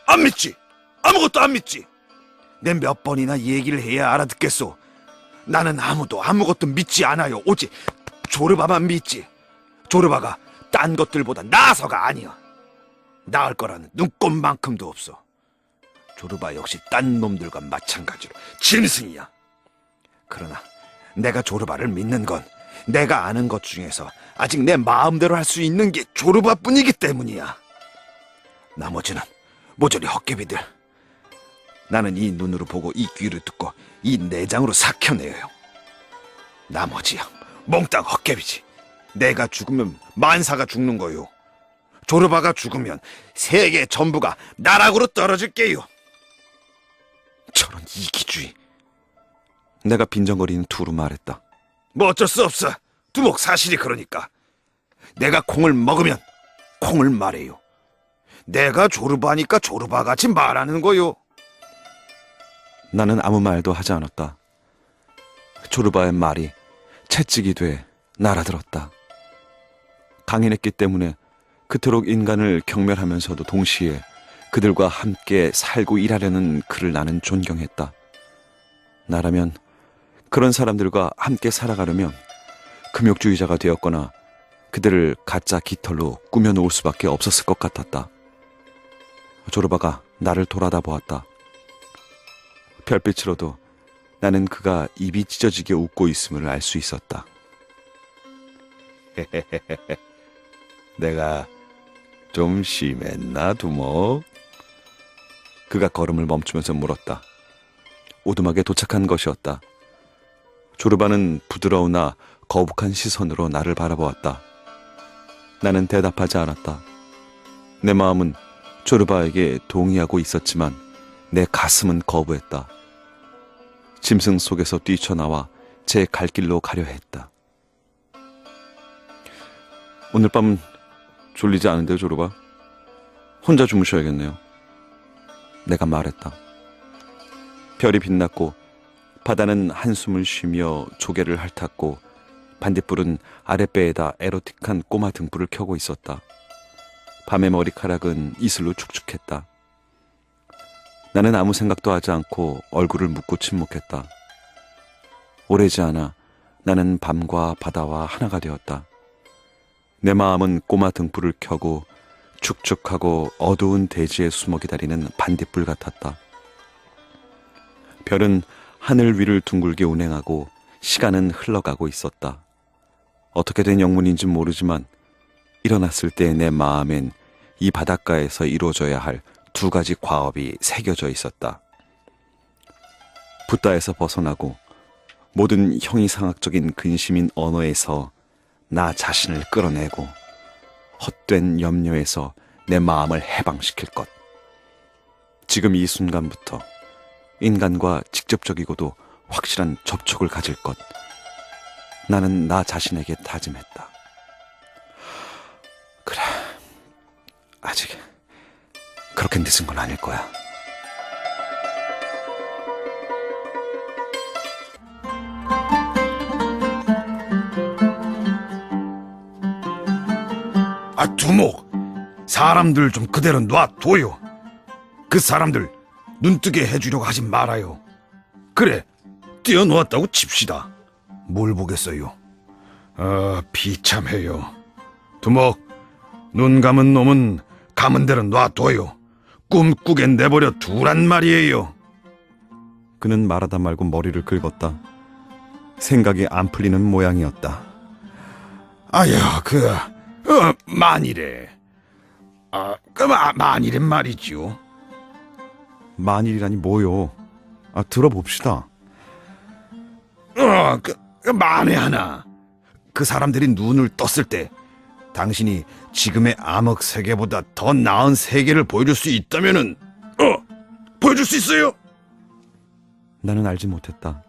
안 믿지? 아무것도 안 믿지? 내 몇 번이나 얘기를 해야 알아듣겠소. 나는 아무것도 믿지 않아요. 오직 조르바만 믿지. 조르바가 딴 것들보다 나아서가 아니야. 나을 거라는 눈꼽만큼도 없어. 조르바 역시 딴 놈들과 마찬가지로 짐승이야. 그러나 내가 조르바를 믿는 건 내가 아는 것 중에서 아직 내 마음대로 할 수 있는 게 조르바뿐이기 때문이야. 나머지는 모조리 헛개비들. 나는 이 눈으로 보고 이 귀로 듣고 이 내장으로 삭혀내요. 나머지야 몽땅 헛개비지. 내가 죽으면 만사가 죽는 거요. 조르바가 죽으면 세계 전부가 나락으로 떨어질게요. 저런 이기주의. 내가 빈정거리는 투로 말했다. 뭐 어쩔 수 없어. 두목 사실이 그러니까. 내가 콩을 먹으면 콩을 말해요. 내가 조르바니까 조르바같이 말하는 거요. 나는 아무 말도 하지 않았다. 조르바의 말이 채찍이 돼 날아들었다. 강인했기 때문에 그토록 인간을 경멸하면서도 동시에 그들과 함께 살고 일하려는 그를 나는 존경했다. 나라면 그런 사람들과 함께 살아가려면 금욕주의자가 되었거나 그들을 가짜 깃털로 꾸며놓을 수밖에 없었을 것 같았다. 조르바가 나를 돌아다 보았다. 별빛으로도 나는 그가 입이 찢어지게 웃고 있음을 알 수 있었다. 내가 좀 심했나, 두목? 그가 걸음을 멈추면서 물었다. 오두막에 도착한 것이었다. 조르바는 부드러우나 거북한 시선으로 나를 바라보았다. 나는 대답하지 않았다. 내 마음은 조르바에게 동의하고 있었지만 내 가슴은 거부했다. 짐승 속에서 뛰쳐나와 제 갈 길로 가려 했다. 오늘 밤은 졸리지 않은데요, 조르바? 혼자 주무셔야겠네요. 내가 말했다. 별이 빛났고 바다는 한숨을 쉬며 조개를 핥았고 반딧불은 아랫배에다 에로틱한 꼬마 등불을 켜고 있었다. 밤의 머리카락은 이슬로 축축했다. 나는 아무 생각도 하지 않고 얼굴을 묶고 침묵했다. 오래지 않아 나는 밤과 바다와 하나가 되었다. 내 마음은 꼬마 등불을 켜고 축축하고 어두운 대지에 숨어 기다리는 반딧불 같았다. 별은 하늘 위를 둥글게 운행하고 시간은 흘러가고 있었다. 어떻게 된 영문인지 모르지만 일어났을 때 내 마음엔 이 바닷가에서 이루어져야 할 두 가지 과업이 새겨져 있었다. 붓다에서 벗어나고 모든 형이상학적인 근심인 언어에서 나 자신을 끌어내고 헛된 염려에서 내 마음을 해방시킬 것. 지금 이 순간부터 인간과 직접적이고도 확실한 접촉을 가질 것. 나는 나 자신에게 다짐했다. 그래, 아직 그렇게 늦은 건 아닐 거야. 두목, 사람들 좀 그대로 놔둬요. 그 사람들 눈뜨게 해주려고 하지 말아요. 그래, 띄어놓았다고 칩시다. 뭘 보겠어요? 비참해요. 두목, 눈 감은 놈은 감은 대로 놔둬요. 꿈꾸게 내버려 두란 말이에요. 그는 말하다 말고 머리를 긁었다. 생각이 안 풀리는 모양이었다. 아야, 만일에. 만일에 말이지요. 만일이라니 뭐요? 들어봅시다. 만에 하나. 그 사람들이 눈을 떴을 때 당신이 지금의 암흑 세계보다 더 나은 세계를 보여줄 수 있다면은, 보여줄 수 있어요? 나는 알지 못했다.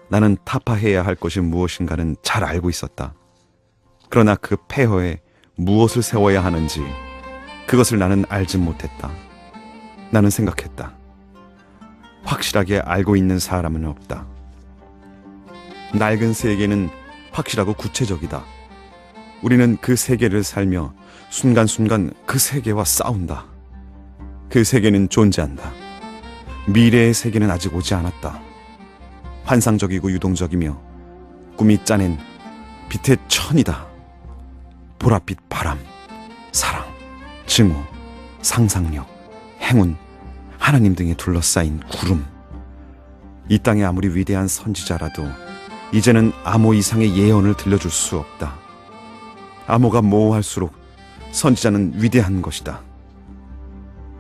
나는 타파해야 할 것이 무엇인가는 잘 알고 있었다. 그러나 그 폐허에 무엇을 세워야 하는지 그것을 나는 알지 못했다. 나는 생각했다. 확실하게 알고 있는 사람은 없다. 낡은 세계는 확실하고 구체적이다. 우리는 그 세계를 살며 순간순간 그 세계와 싸운다. 그 세계는 존재한다. 미래의 세계는 아직 오지 않았다. 환상적이고 유동적이며 꿈이 짜낸 빛의 천이다. 보랏빛 바람, 사랑, 증오, 상상력, 행운, 하나님 등에 둘러싸인 구름. 이 땅에 아무리 위대한 선지자라도 이제는 암호 이상의 예언을 들려줄 수 없다. 암호가 모호할수록 선지자는 위대한 것이다.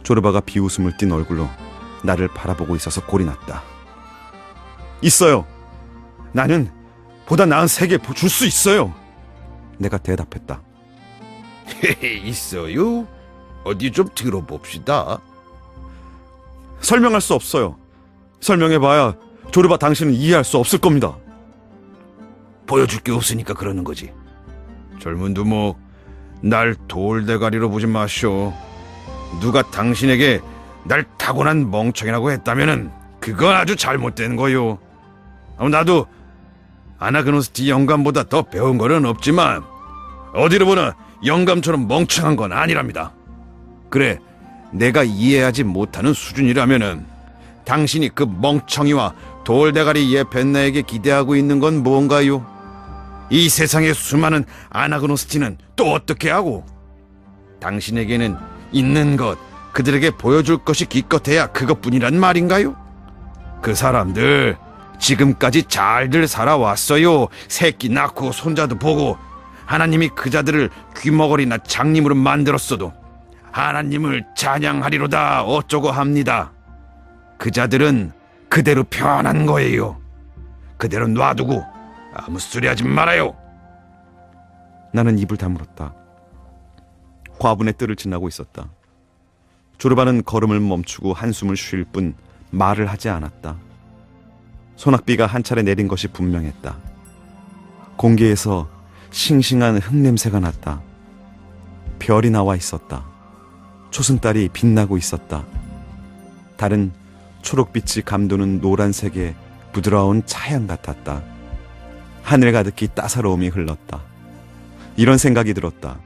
조르바가 비웃음을 띤 얼굴로 나를 바라보고 있어서 꼴이 났다. 있어요. 나는 보다 나은 세계 줄 수 있어요. 내가 대답했다. 있어요? 어디 좀 들어봅시다. 설명할 수 없어요. 설명해봐야 조르바 당신은 이해할 수 없을 겁니다. 보여줄 게 없으니까 그러는 거지. 젊은 두목, 날 돌대가리로 보지 마시오. 누가 당신에게 날 타고난 멍청이라고 했다면은 그건 아주 잘못된 거요. 나도 아나그노스티 영감보다 더 배운 거는 없지만 어디로 보나 영감처럼 멍청한 건 아니랍니다. 그래, 내가 이해하지 못하는 수준이라면은 당신이 그 멍청이와 돌대가리 예펜나에게 기대하고 있는 건 뭔가요? 이 세상의 수많은 아나그노스티는 또 어떻게 하고? 당신에게는 있는 것, 그들에게 보여줄 것이 기껏해야 그것뿐이란 말인가요? 그 사람들 지금까지 잘들 살아왔어요. 새끼 낳고 손자도 보고. 하나님이 그자들을 귀머거리나 장님으로 만들었어도 하나님을 찬양하리로다 어쩌고 합니다. 그자들은 그대로 편한 거예요. 그대로 놔두고 아무 소리 하지 말아요. 나는 입을 다물었다. 화분의 뜰을 지나고 있었다. 조르바는 걸음을 멈추고 한숨을 쉴 뿐 말을 하지 않았다. 소낙비가 한 차례 내린 것이 분명했다. 공기에서 싱싱한 흙냄새가 났다. 별이 나와 있었다. 초승달이 빛나고 있었다. 달은 초록빛이 감도는 노란색의 부드러운 차양 같았다. 하늘 가득히 따사로움이 흘렀다. 이런 생각이 들었다.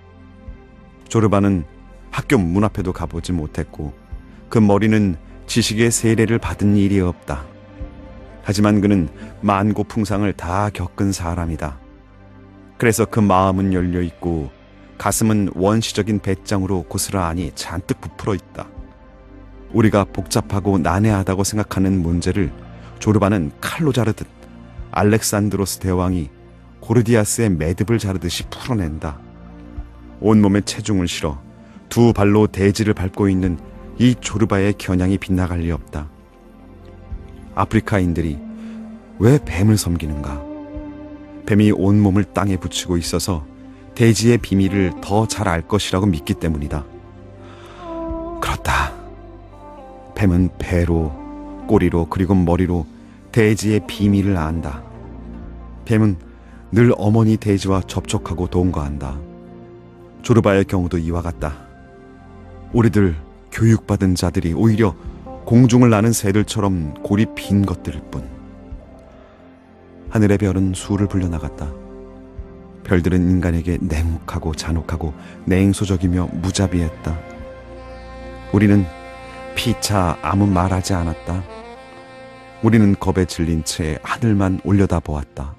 조르바는 학교 문 앞에도 가보지 못했고 그 머리는 지식의 세례를 받은 일이 없다. 하지만 그는 만고풍상을 다 겪은 사람이다. 그래서 그 마음은 열려있고 가슴은 원시적인 배짱으로 고스란히 잔뜩 부풀어 있다. 우리가 복잡하고 난해하다고 생각하는 문제를 조르바는 칼로 자르듯 알렉산드로스 대왕이 고르디아스의 매듭을 자르듯이 풀어낸다. 온몸에 체중을 실어 두 발로 대지를 밟고 있는 이 조르바의 겨냥이 빗나갈 리 없다. 아프리카인들이 왜 뱀을 섬기는가? 뱀이 온몸을 땅에 붙이고 있어서 대지의 비밀을 더 잘 알 것이라고 믿기 때문이다. 그렇다. 뱀은 배로, 꼬리로 그리고 머리로 대지의 비밀을 안다. 뱀은 늘 어머니 대지와 접촉하고 동거한다. 조르바의 경우도 이와 같다. 우리들 교육받은 자들이 오히려 공중을 나는 새들처럼 골이 빈 것들일 뿐. 하늘의 별은 수를 불려나갔다. 별들은 인간에게 냉혹하고 잔혹하고 냉소적이며 무자비했다. 우리는 피차 아무 말하지 않았다. 우리는 겁에 질린 채 하늘만 올려다보았다.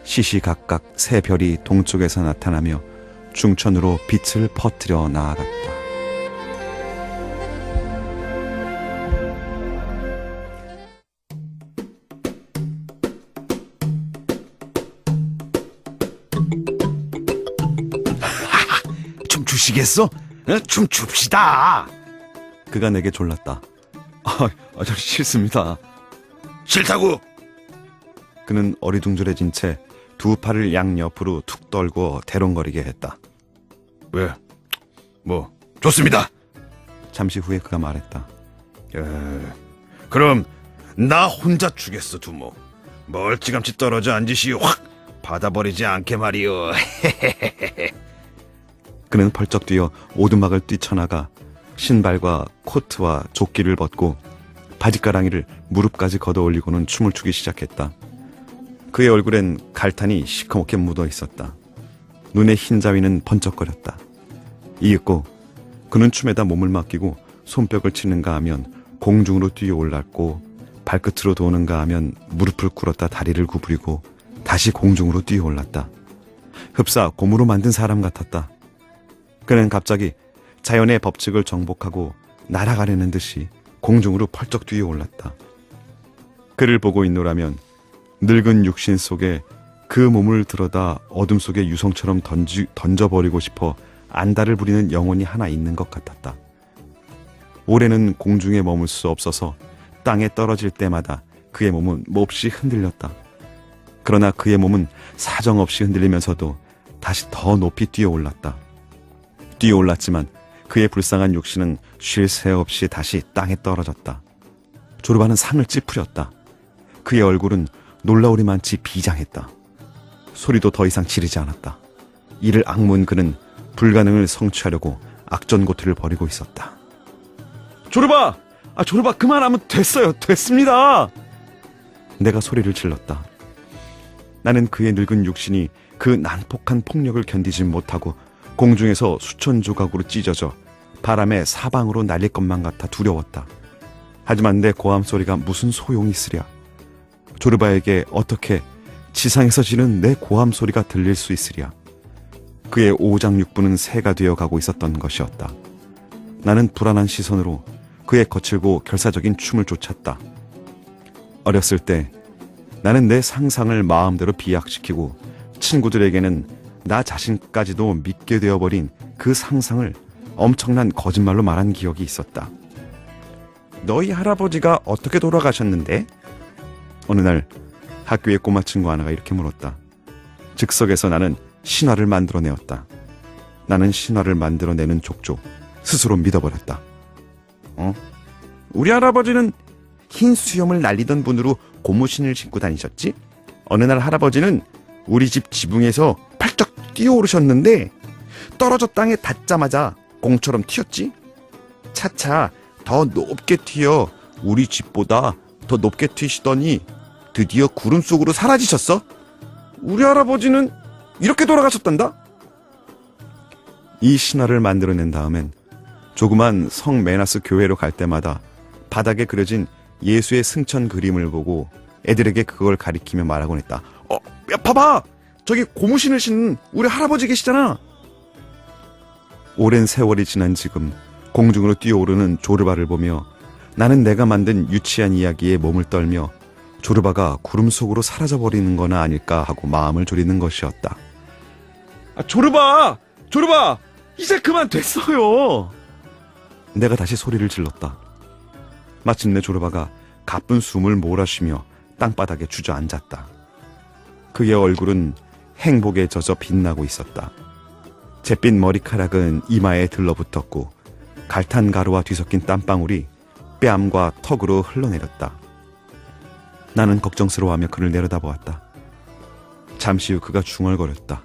시시각각 새 별이 동쪽에서 나타나며 중천으로 빛을 퍼뜨려 나아갔다. 춤 추시겠어? 춤 춥시다. 그가 내게 졸랐다. 저 싫습니다. 싫다고? 그는 어리둥절해진 채 두 팔을 양옆으로 툭 떨고 대롱거리게 했다. 왜? 뭐 좋습니다. 잠시 후에 그가 말했다. 그럼 나 혼자 추겠어, 두목. 멀찌감치 떨어져 앉으시오. 확 받아버리지 않게 말이오. 그는 펄쩍 뛰어 오두막을 뛰쳐나가 신발과 코트와 조끼를 벗고 바지가랑이를 무릎까지 걷어올리고는 춤을 추기 시작했다. 그의 얼굴엔 갈탄이 시커멓게 묻어 있었다. 눈의 흰 자위는 번쩍거렸다. 이윽고 그는 춤에다 몸을 맡기고 손뼉을 치는가 하면 공중으로 뛰어 올랐고 발끝으로 도는가 하면 무릎을 꿇었다 다리를 구부리고 다시 공중으로 뛰어 올랐다. 흡사 곰으로 만든 사람 같았다. 그는 갑자기 자연의 법칙을 정복하고 날아가려는 듯이 공중으로 펄쩍 뛰어 올랐다. 그를 보고 있노라면 늙은 육신 속에 그 몸을 들어다 어둠 속에 유성처럼 던져버리고 싶어 안달을 부리는 영혼이 하나 있는 것 같았다. 올해는 공중에 머물 수 없어서 땅에 떨어질 때마다 그의 몸은 몹시 흔들렸다. 그러나 그의 몸은 사정없이 흔들리면서도 다시 더 높이 뛰어올랐다. 뛰어올랐지만 그의 불쌍한 육신은 쉴 새 없이 다시 땅에 떨어졌다. 조르바는 상을 찌푸렸다. 그의 얼굴은 놀라우리만치 비장했다. 소리도 더 이상 지르지 않았다. 이를 악문 그는 불가능을 성취하려고 악전고투를 벌이고 있었다. 조르바! 조르바 그만하면 됐어요. 됐습니다. 내가 소리를 질렀다. 나는 그의 늙은 육신이 그 난폭한 폭력을 견디지 못하고 공중에서 수천 조각으로 찢어져 바람에 사방으로 날릴 것만 같아 두려웠다. 하지만 내 고함 소리가 무슨 소용이 있으랴. 조르바에게 어떻게 지상에서 지는 내 고함 소리가 들릴 수 있으랴. 그의 오장육부는 새가 되어 가고 있었던 것이었다. 나는 불안한 시선으로 그의 거칠고 결사적인 춤을 쫓았다. 어렸을 때 나는 내 상상을 마음대로 비약시키고 친구들에게는 나 자신까지도 믿게 되어버린 그 상상을 엄청난 거짓말로 말한 기억이 있었다. 너희 할아버지가 어떻게 돌아가셨는데? 어느 날 학교의 꼬마 친구 하나가 이렇게 물었다. 즉석에서 나는 신화를 만들어내었다. 나는 신화를 만들어내는 족족 스스로 믿어버렸다. 우리 할아버지는 흰 수염을 날리던 분으로 고무신을 신고 다니셨지? 어느 날 할아버지는 우리 집 지붕에서 팔쩍 뛰어오르셨는데 떨어져 땅에 닿자마자 공처럼 튀었지? 차차 더 높게 튀어 우리 집보다 더 높게 튀시더니 드디어 구름 속으로 사라지셨어? 우리 할아버지는 이렇게 돌아가셨단다? 이 신화를 만들어낸 다음엔 조그만 성 메나스 교회로 갈 때마다 바닥에 그려진 예수의 승천 그림을 보고 애들에게 그걸 가리키며 말하곤 했다. 야, 봐봐! 저기 고무신을 신은 우리 할아버지 계시잖아! 오랜 세월이 지난 지금 공중으로 뛰어오르는 조르바를 보며 나는 내가 만든 유치한 이야기에 몸을 떨며 조르바가 구름 속으로 사라져버리는 거나 아닐까 하고 마음을 졸이는 것이었다. 조르바! 조르바! 이제 그만 됐어요! 내가 다시 소리를 질렀다. 마침내 조르바가 가쁜 숨을 몰아쉬며 땅바닥에 주저앉았다. 그의 얼굴은 행복에 젖어 빛나고 있었다. 잿빛 머리카락은 이마에 들러붙었고 갈탄 가루와 뒤섞인 땀방울이 뺨과 턱으로 흘러내렸다. 나는 걱정스러워하며 그를 내려다보았다. 잠시 후 그가 중얼거렸다.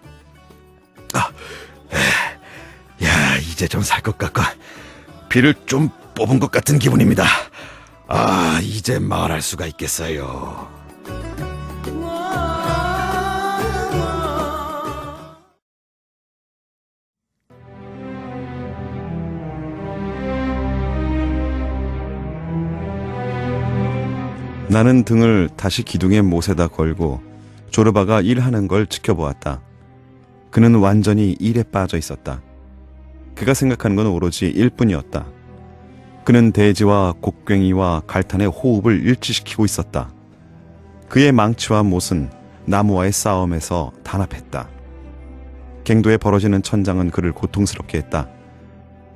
야, 이제 좀 살 것 같고 피를 좀 뽑은 것 같은 기분입니다. 아, 이제 말할 수가 있겠어요. 나는 등을 다시 기둥의 못에다 걸고 조르바가 일하는 걸 지켜보았다. 그는 완전히 일에 빠져 있었다. 그가 생각하는 건 오로지 일뿐이었다. 그는 대지와 곡괭이와 갈탄의 호흡을 일치시키고 있었다. 그의 망치와 못은 나무와의 싸움에서 단합했다. 갱도에 벌어지는 천장은 그를 고통스럽게 했다.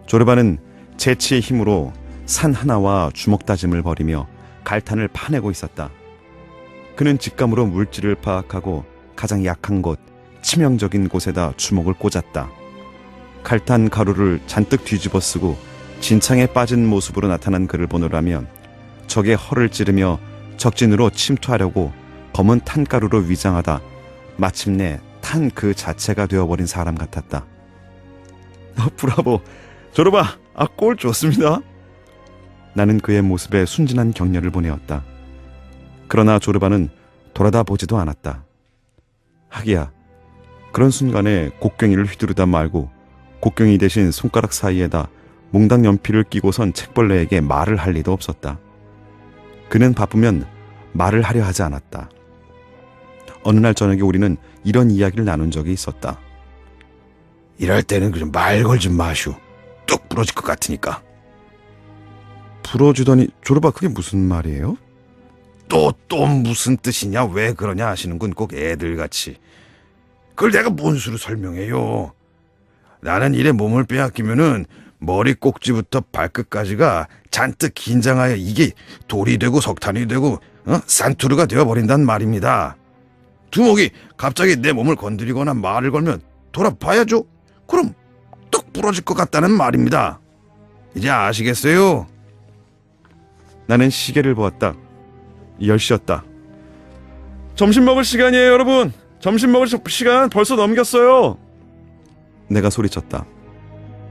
조르바는 재치의 힘으로 산 하나와 주먹 다짐을 벌이며 갈탄을 파내고 있었다. 그는 직감으로 물질을 파악하고 가장 약한 곳, 치명적인 곳에다 주먹을 꽂았다. 갈탄 가루를 잔뜩 뒤집어 쓰고 진창에 빠진 모습으로 나타난 그를 보노라면 적의 허를 찌르며 적진으로 침투하려고 검은 탄가루로 위장하다 마침내 탄 그 자체가 되어버린 사람 같았다. 브라보, 조르바, 꼴 좋습니다. 나는 그의 모습에 순진한 격려를 보내었다. 그러나 조르바는 돌아다 보지도 않았다. 하기야, 그런 순간에 곡괭이를 휘두르다 말고 곡괭이 대신 손가락 사이에다 몽당 연필을 끼고선 책벌레에게 말을 할 리도 없었다. 그는 바쁘면 말을 하려 하지 않았다. 어느 날 저녁에 우리는 이런 이야기를 나눈 적이 있었다. 이럴 때는 그냥 말 걸지 마슈. 뚝 부러질 것 같으니까. 부러지더니 조르바 그게 무슨 말이에요? 또 무슨 뜻이냐, 왜 그러냐 하시는군, 꼭 애들같이. 그걸 내가 뭔 수로 설명해요. 나는 일에 몸을 빼앗기면은 머리 꼭지부터 발끝까지가 잔뜩 긴장하여 이게 돌이 되고 석탄이 되고 산투르가 되어버린단 말입니다. 두목이 갑자기 내 몸을 건드리거나 말을 걸면 돌아봐야죠. 그럼 뚝 부러질 것 같다는 말입니다. 이제 아시겠어요? 나는 시계를 보았다. 10시였다. 점심 먹을 시간이에요, 여러분. 점심 먹을 시간 벌써 넘겼어요. 내가 소리쳤다.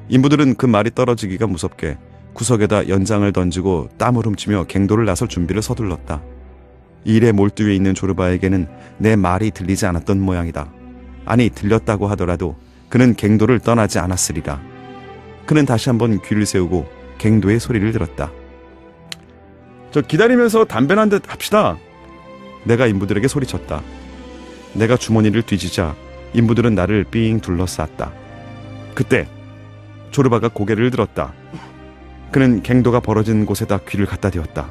인부들은 그 말이 떨어지기가 무섭게 구석에다 연장을 던지고 땀을 훔치며 갱도를 나설 준비를 서둘렀다. 일에 몰두해 있는 조르바에게는 내 말이 들리지 않았던 모양이다. 아니, 들렸다고 하더라도 그는 갱도를 떠나지 않았으리라. 그는 다시 한번 귀를 세우고 갱도의 소리를 들었다. 저 기다리면서 담배나 한 대 합시다. 내가 인부들에게 소리쳤다. 내가 주머니를 뒤지자 인부들은 나를 삥 둘러쌌다. 그때 조르바가 고개를 들었다. 그는 갱도가 벌어진 곳에다 귀를 갖다 대었다.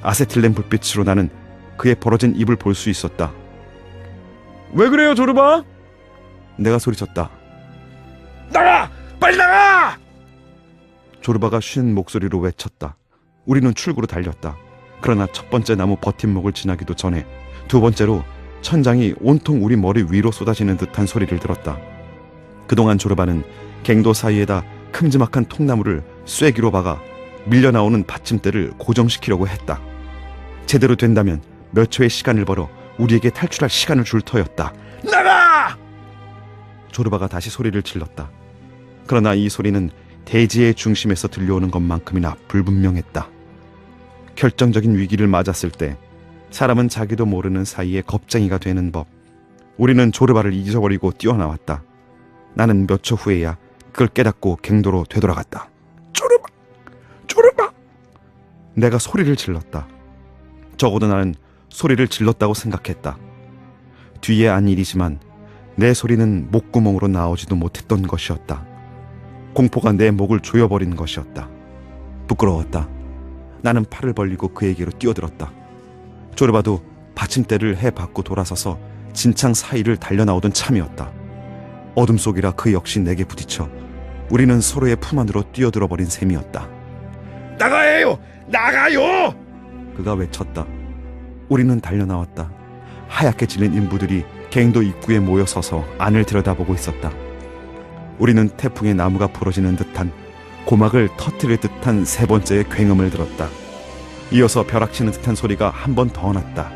아세틸렌 불빛으로 나는 그의 벌어진 입을 볼 수 있었다. 왜 그래요, 조르바? 내가 소리쳤다. 나가! 빨리 나가! 조르바가 쉰 목소리로 외쳤다. 우리는 출구로 달렸다. 그러나 첫 번째 나무 버팀목을 지나기도 전에 두 번째로 천장이 온통 우리 머리 위로 쏟아지는 듯한 소리를 들었다. 그동안 조르바는 갱도 사이에다 큼지막한 통나무를 쐐기로 박아 밀려나오는 받침대를 고정시키려고 했다. 제대로 된다면 몇 초의 시간을 벌어 우리에게 탈출할 시간을 줄 터였다. 나가! 조르바가 다시 소리를 질렀다. 그러나 이 소리는 대지의 중심에서 들려오는 것만큼이나 불분명했다. 결정적인 위기를 맞았을 때 사람은 자기도 모르는 사이에 겁쟁이가 되는 법. 우리는 조르바를 잊어버리고 뛰어나왔다. 나는 몇 초 후에야 그걸 깨닫고 갱도로 되돌아갔다. 조르바! 조르바! 내가 소리를 질렀다. 적어도 나는 소리를 질렀다고 생각했다. 뒤에 한 일이지만 내 소리는 목구멍으로 나오지도 못했던 것이었다. 공포가 내 목을 조여버린 것이었다. 부끄러웠다. 나는 팔을 벌리고 그에게로 뛰어들었다. 조르바도 받침대를 해받고 돌아서서 진창 사이를 달려나오던 참이었다. 어둠 속이라 그 역시 내게 부딪혀 우리는 서로의 품 안으로 뛰어들어버린 셈이었다. 나가요! 나가요! 그가 외쳤다. 우리는 달려나왔다. 하얗게 질린 인부들이 갱도 입구에 모여 서서 안을 들여다보고 있었다. 우리는 태풍에 나무가 부러지는 듯한 고막을 터뜨릴 듯한 세 번째의 굉음을 들었다. 이어서 벼락치는 듯한 소리가 한 번 더 났다.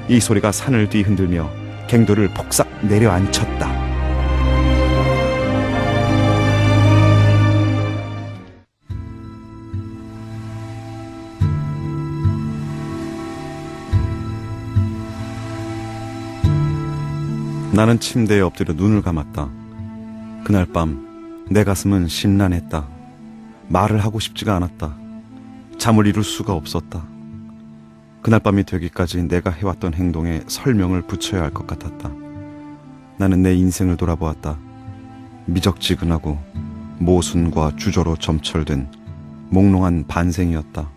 이 소리가 산을 뒤흔들며 갱도를 폭삭 내려앉혔다. 나는 침대에 엎드려 눈을 감았다. 그날 밤 내 가슴은 심란했다. 말을 하고 싶지가 않았다. 잠을 이룰 수가 없었다. 그날 밤이 되기까지 내가 해왔던 행동에 설명을 붙여야 할 것 같았다. 나는 내 인생을 돌아보았다. 미적지근하고 모순과 주저로 점철된 몽롱한 반생이었다.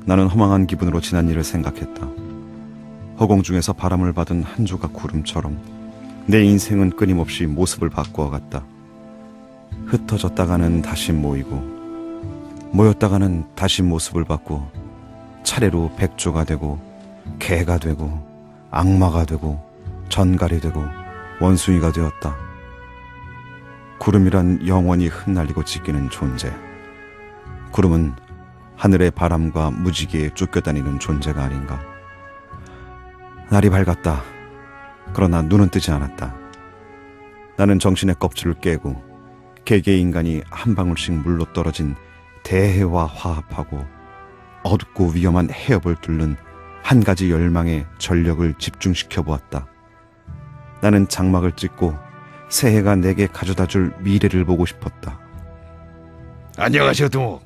나는 허망한 기분으로 지난 일을 생각했다. 허공 중에서 바람을 받은 한 조각 구름처럼 내 인생은 끊임없이 모습을 바꾸어갔다. 흩어졌다가는 다시 모이고 모였다가는 다시 모습을 바꾸어 차례로 백조가 되고 개가 되고 악마가 되고 전갈이 되고 원숭이가 되었다. 구름이란 영원히 흩날리고 찢기는 존재. 구름은 하늘의 바람과 무지개에 쫓겨다니는 존재가 아닌가. 날이 밝았다. 그러나 눈은 뜨지 않았다. 나는 정신의 껍질을 깨고 개개의 인간이 한 방울씩 물로 떨어진 대해와 화합하고 어둡고 위험한 해협을 뚫는 한 가지 열망에 전력을 집중시켜 보았다. 나는 장막을 찍고 새해가 내게 가져다줄 미래를 보고 싶었다. 안녕하시오, 두목.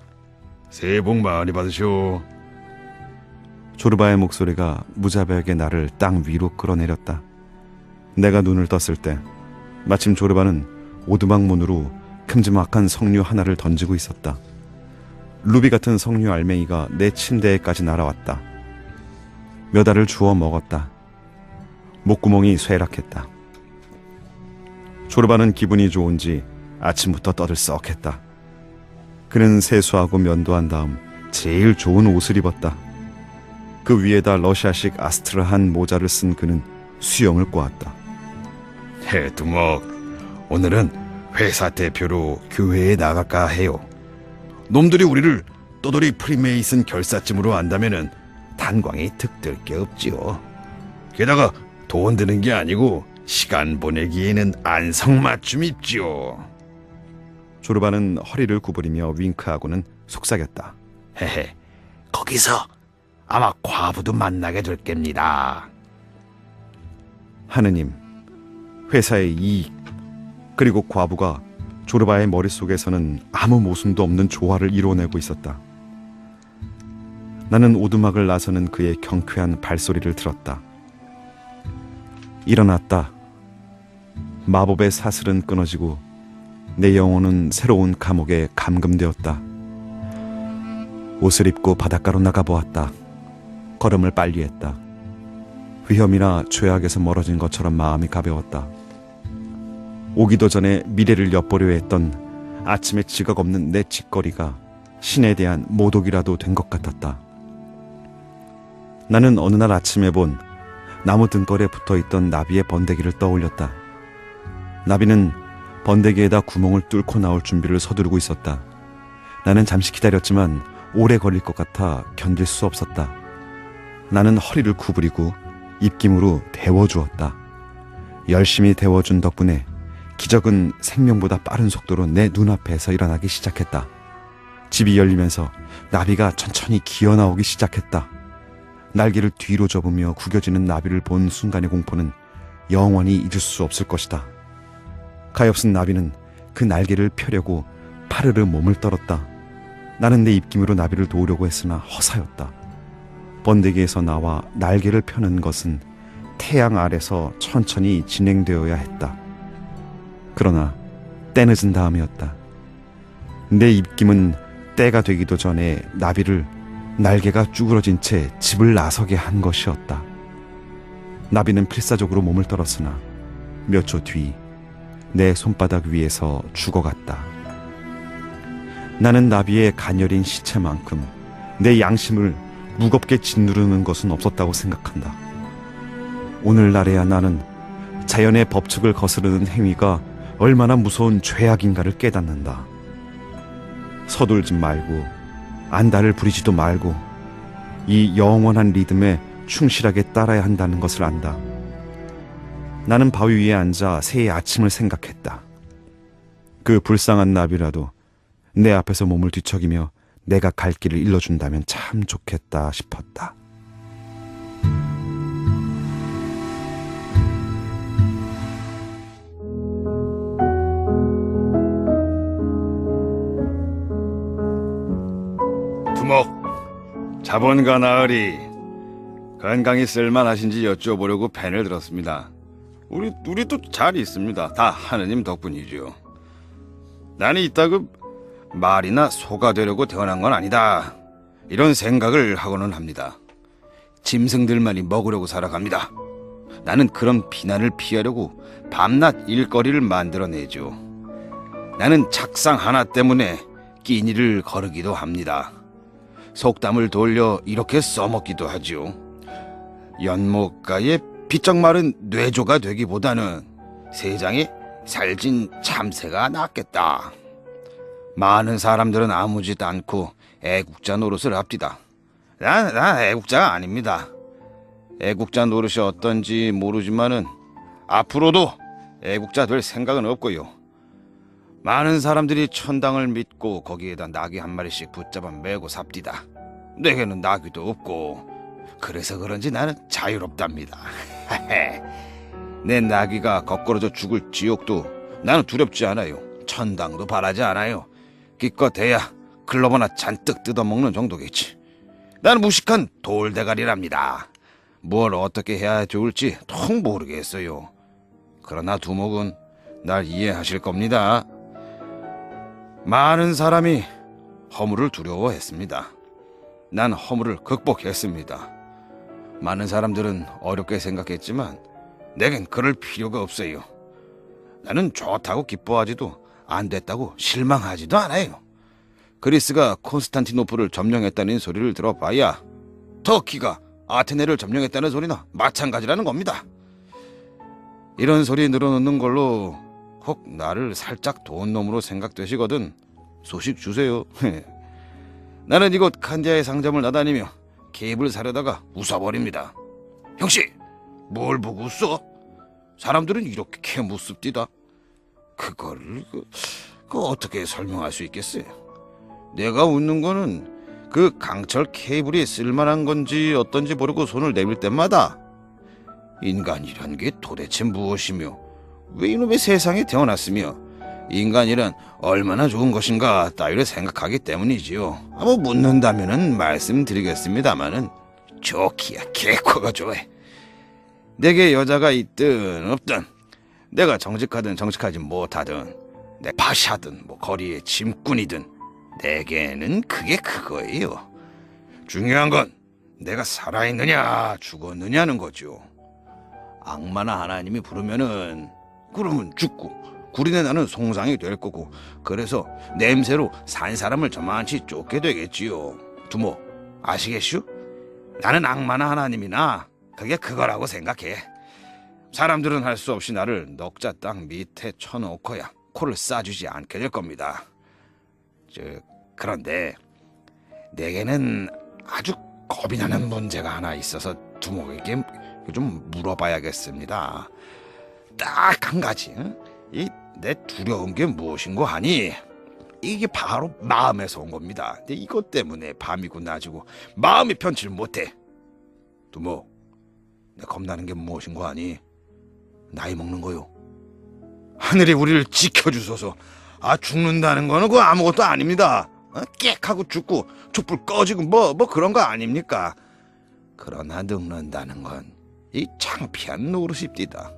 새해 복 많이 받으시오. 조르바의 목소리가 무자비하게 나를 땅 위로 끌어내렸다. 내가 눈을 떴을 때 마침 조르바는 오두막 문으로 큼지막한 석류 하나를 던지고 있었다. 루비 같은 석류 알맹이가 내 침대에까지 날아왔다. 몇 알을 주워 먹었다. 목구멍이 쇠락했다. 조르바는 기분이 좋은지 아침부터 떠들썩했다. 그는 세수하고 면도한 다음 제일 좋은 옷을 입었다. 그 위에다 러시아식 아스트라한 모자를 쓴 그는 수염을 꼬았다. 두목, 오늘은 회사 대표로 교회에 나갈까 해요. 놈들이 우리를 떠돌이 프리메이슨 결사쯤으로 안다면은 탄광이 득들 게 없지요. 게다가 돈 드는 게 아니고 시간 보내기에는 안성맞춤 입지요. 조르바는 허리를 구부리며 윙크하고는 속삭였다. 헤헤, 거기서 아마 과부도 만나게 될 겁니다. 하느님, 회사의 이익, 그리고 과부가 조르바의 머릿속에서는 아무 모순도 없는 조화를 이뤄내고 있었다. 나는 오두막을 나서는 그의 경쾌한 발소리를 들었다. 일어났다. 마법의 사슬은 끊어지고 내 영혼은 새로운 감옥에 감금되었다. 옷을 입고 바닷가로 나가보았다. 걸음을 빨리 했다. 위험이나 죄악에서 멀어진 것처럼 마음이 가벼웠다. 오기도 전에 미래를 엿보려 했던 아침에 지각 없는 내 짓거리가 신에 대한 모독이라도 된 것 같았다. 나는 어느 날 아침에 본 나무 등걸에 붙어있던 나비의 번데기를 떠올렸다. 나비는 번데기에다 구멍을 뚫고 나올 준비를 서두르고 있었다. 나는 잠시 기다렸지만 오래 걸릴 것 같아 견딜 수 없었다. 나는 허리를 구부리고 입김으로 데워주었다. 열심히 데워준 덕분에 기적은 생명보다 빠른 속도로 내 눈앞에서 일어나기 시작했다. 집이 열리면서 나비가 천천히 기어나오기 시작했다. 날개를 뒤로 접으며 구겨지는 나비를 본 순간의 공포는 영원히 잊을 수 없을 것이다. 가엾은 나비는 그 날개를 펴려고 파르르 몸을 떨었다. 나는 내 입김으로 나비를 도우려고 했으나 허사였다. 번데기에서 나와 날개를 펴는 것은 태양 아래서 천천히 진행되어야 했다. 그러나 때늦은 다음이었다. 내 입김은 때가 되기도 전에 나비를 날개가 쭈그러진 채 집을 나서게 한 것이었다. 나비는 필사적으로 몸을 떨었으나 몇 초 뒤 내 손바닥 위에서 죽어갔다. 나는 나비의 가녀린 시체만큼 내 양심을 무겁게 짓누르는 것은 없었다고 생각한다. 오늘날에야 나는 자연의 법칙을 거스르는 행위가 얼마나 무서운 죄악인가를 깨닫는다. 서둘지 말고 안달을 부리지도 말고 이 영원한 리듬에 충실하게 따라야 한다는 것을 안다. 나는 바위 위에 앉아 새의 아침을 생각했다. 그 불쌍한 나비라도 내 앞에서 몸을 뒤척이며 내가 갈 길을 일러준다면 참 좋겠다 싶었다. 두목, 자본가 나으리 건강이 쓸만하신지 여쭤보려고 펜을 들었습니다. 우리도 잘 있습니다. 다 하느님 덕분이죠. 나는 이따금 말이나 소가 되려고 태어난 건 아니다, 이런 생각을 하고는 합니다. 짐승들만이 먹으려고 살아갑니다. 나는 그런 비난을 피하려고 밤낮 일거리를 만들어내죠. 나는 착상 하나 때문에 끼니를 거르기도 합니다. 속담을 돌려 이렇게 써먹기도 하죠. 연못가에 비쩍 마른 뇌조가 되기보다는 세상에 살찐 참새가 낫겠다. 많은 사람들은 아무 짓 않고 애국자 노릇을 합디다. 난 애국자가 아닙니다. 애국자 노릇이 어떤지 모르지만은 앞으로도 애국자 될 생각은 없고요. 많은 사람들이 천당을 믿고 거기에다 나귀 한 마리씩 붙잡아 메고 삽디다. 내게는 나귀도 없고 그래서 그런지 나는 자유롭답니다. 내 나귀가 거꾸러져 죽을 지옥도 나는 두렵지 않아요. 천당도 바라지 않아요. 기껏 해야 클로버나 잔뜩 뜯어먹는 정도겠지. 나는 무식한 돌대가리랍니다. 뭘 어떻게 해야 좋을지 통 모르겠어요. 그러나 두목은 날 이해하실 겁니다. 많은 사람이 허물을 두려워했습니다. 난 허물을 극복했습니다. 많은 사람들은 어렵게 생각했지만 내겐 그럴 필요가 없어요. 나는 좋다고 기뻐하지도 안 됐다고 실망하지도 않아요. 그리스가 콘스탄티노플을 점령했다는 소리를 들어봐야 터키가 아테네를 점령했다는 소리나 마찬가지라는 겁니다. 이런 소리 늘어놓는 걸로 혹 나를 살짝 돈 놈으로 생각되시거든 소식 주세요. 나는 이곳 칸디아의 상점을 나다니며 캡을 사려다가 웃어버립니다. 형씨, 뭘 보고 웃어? 사람들은 이렇게 개무섭디다. 그걸 어떻게 설명할 수 있겠어요? 내가 웃는 거는 그 강철 케이블이 쓸만한 건지 어떤지 모르고 손을 내밀 때마다 인간이란 게 도대체 무엇이며 왜 이놈의 세상에 태어났으며 인간이란 얼마나 좋은 것인가 따위를 생각하기 때문이지요. 뭐 묻는다면은 말씀드리겠습니다마는 좋기야 개코가 좋아해. 내게 여자가 있든 없든, 내가 정직하든 정직하지 못하든, 내 파샤든 뭐 거리의 짐꾼이든 내게는 그게 그거예요. 중요한 건 내가 살아있느냐 죽었느냐는 거죠. 악마나 하나님이 부르면은 그러면 죽고 구린의 나는 송상이 될 거고, 그래서 냄새로 산 사람을 저만치 쫓게 되겠지요. 두모 아시겠슈? 나는 악마나 하나님이나 그게 그거라고 생각해. 사람들은 할 수 없이 나를 넉자 땅 밑에 쳐놓고야 코를 싸주지 않게 될 겁니다. 그런데 내게는 아주 겁이 나는 문제가 하나 있어서 두목에게 좀 물어봐야겠습니다. 딱 한 가지. 이 내 두려운 게 무엇인고 하니 이게 바로 마음에서 온 겁니다. 근데 이것 때문에 밤이고 낮이고 마음이 편치를 못해. 두목, 내 겁나는 게 무엇인고 하니 나이 먹는 거요. 하늘이 우리를 지켜주소서. 죽는다는 거는 그거 아무것도 아닙니다. 깨하고 죽고 촛불 꺼지고 뭐 그런 거 아닙니까? 그러나 늙는다는 건 이 창피한 노릇입니다.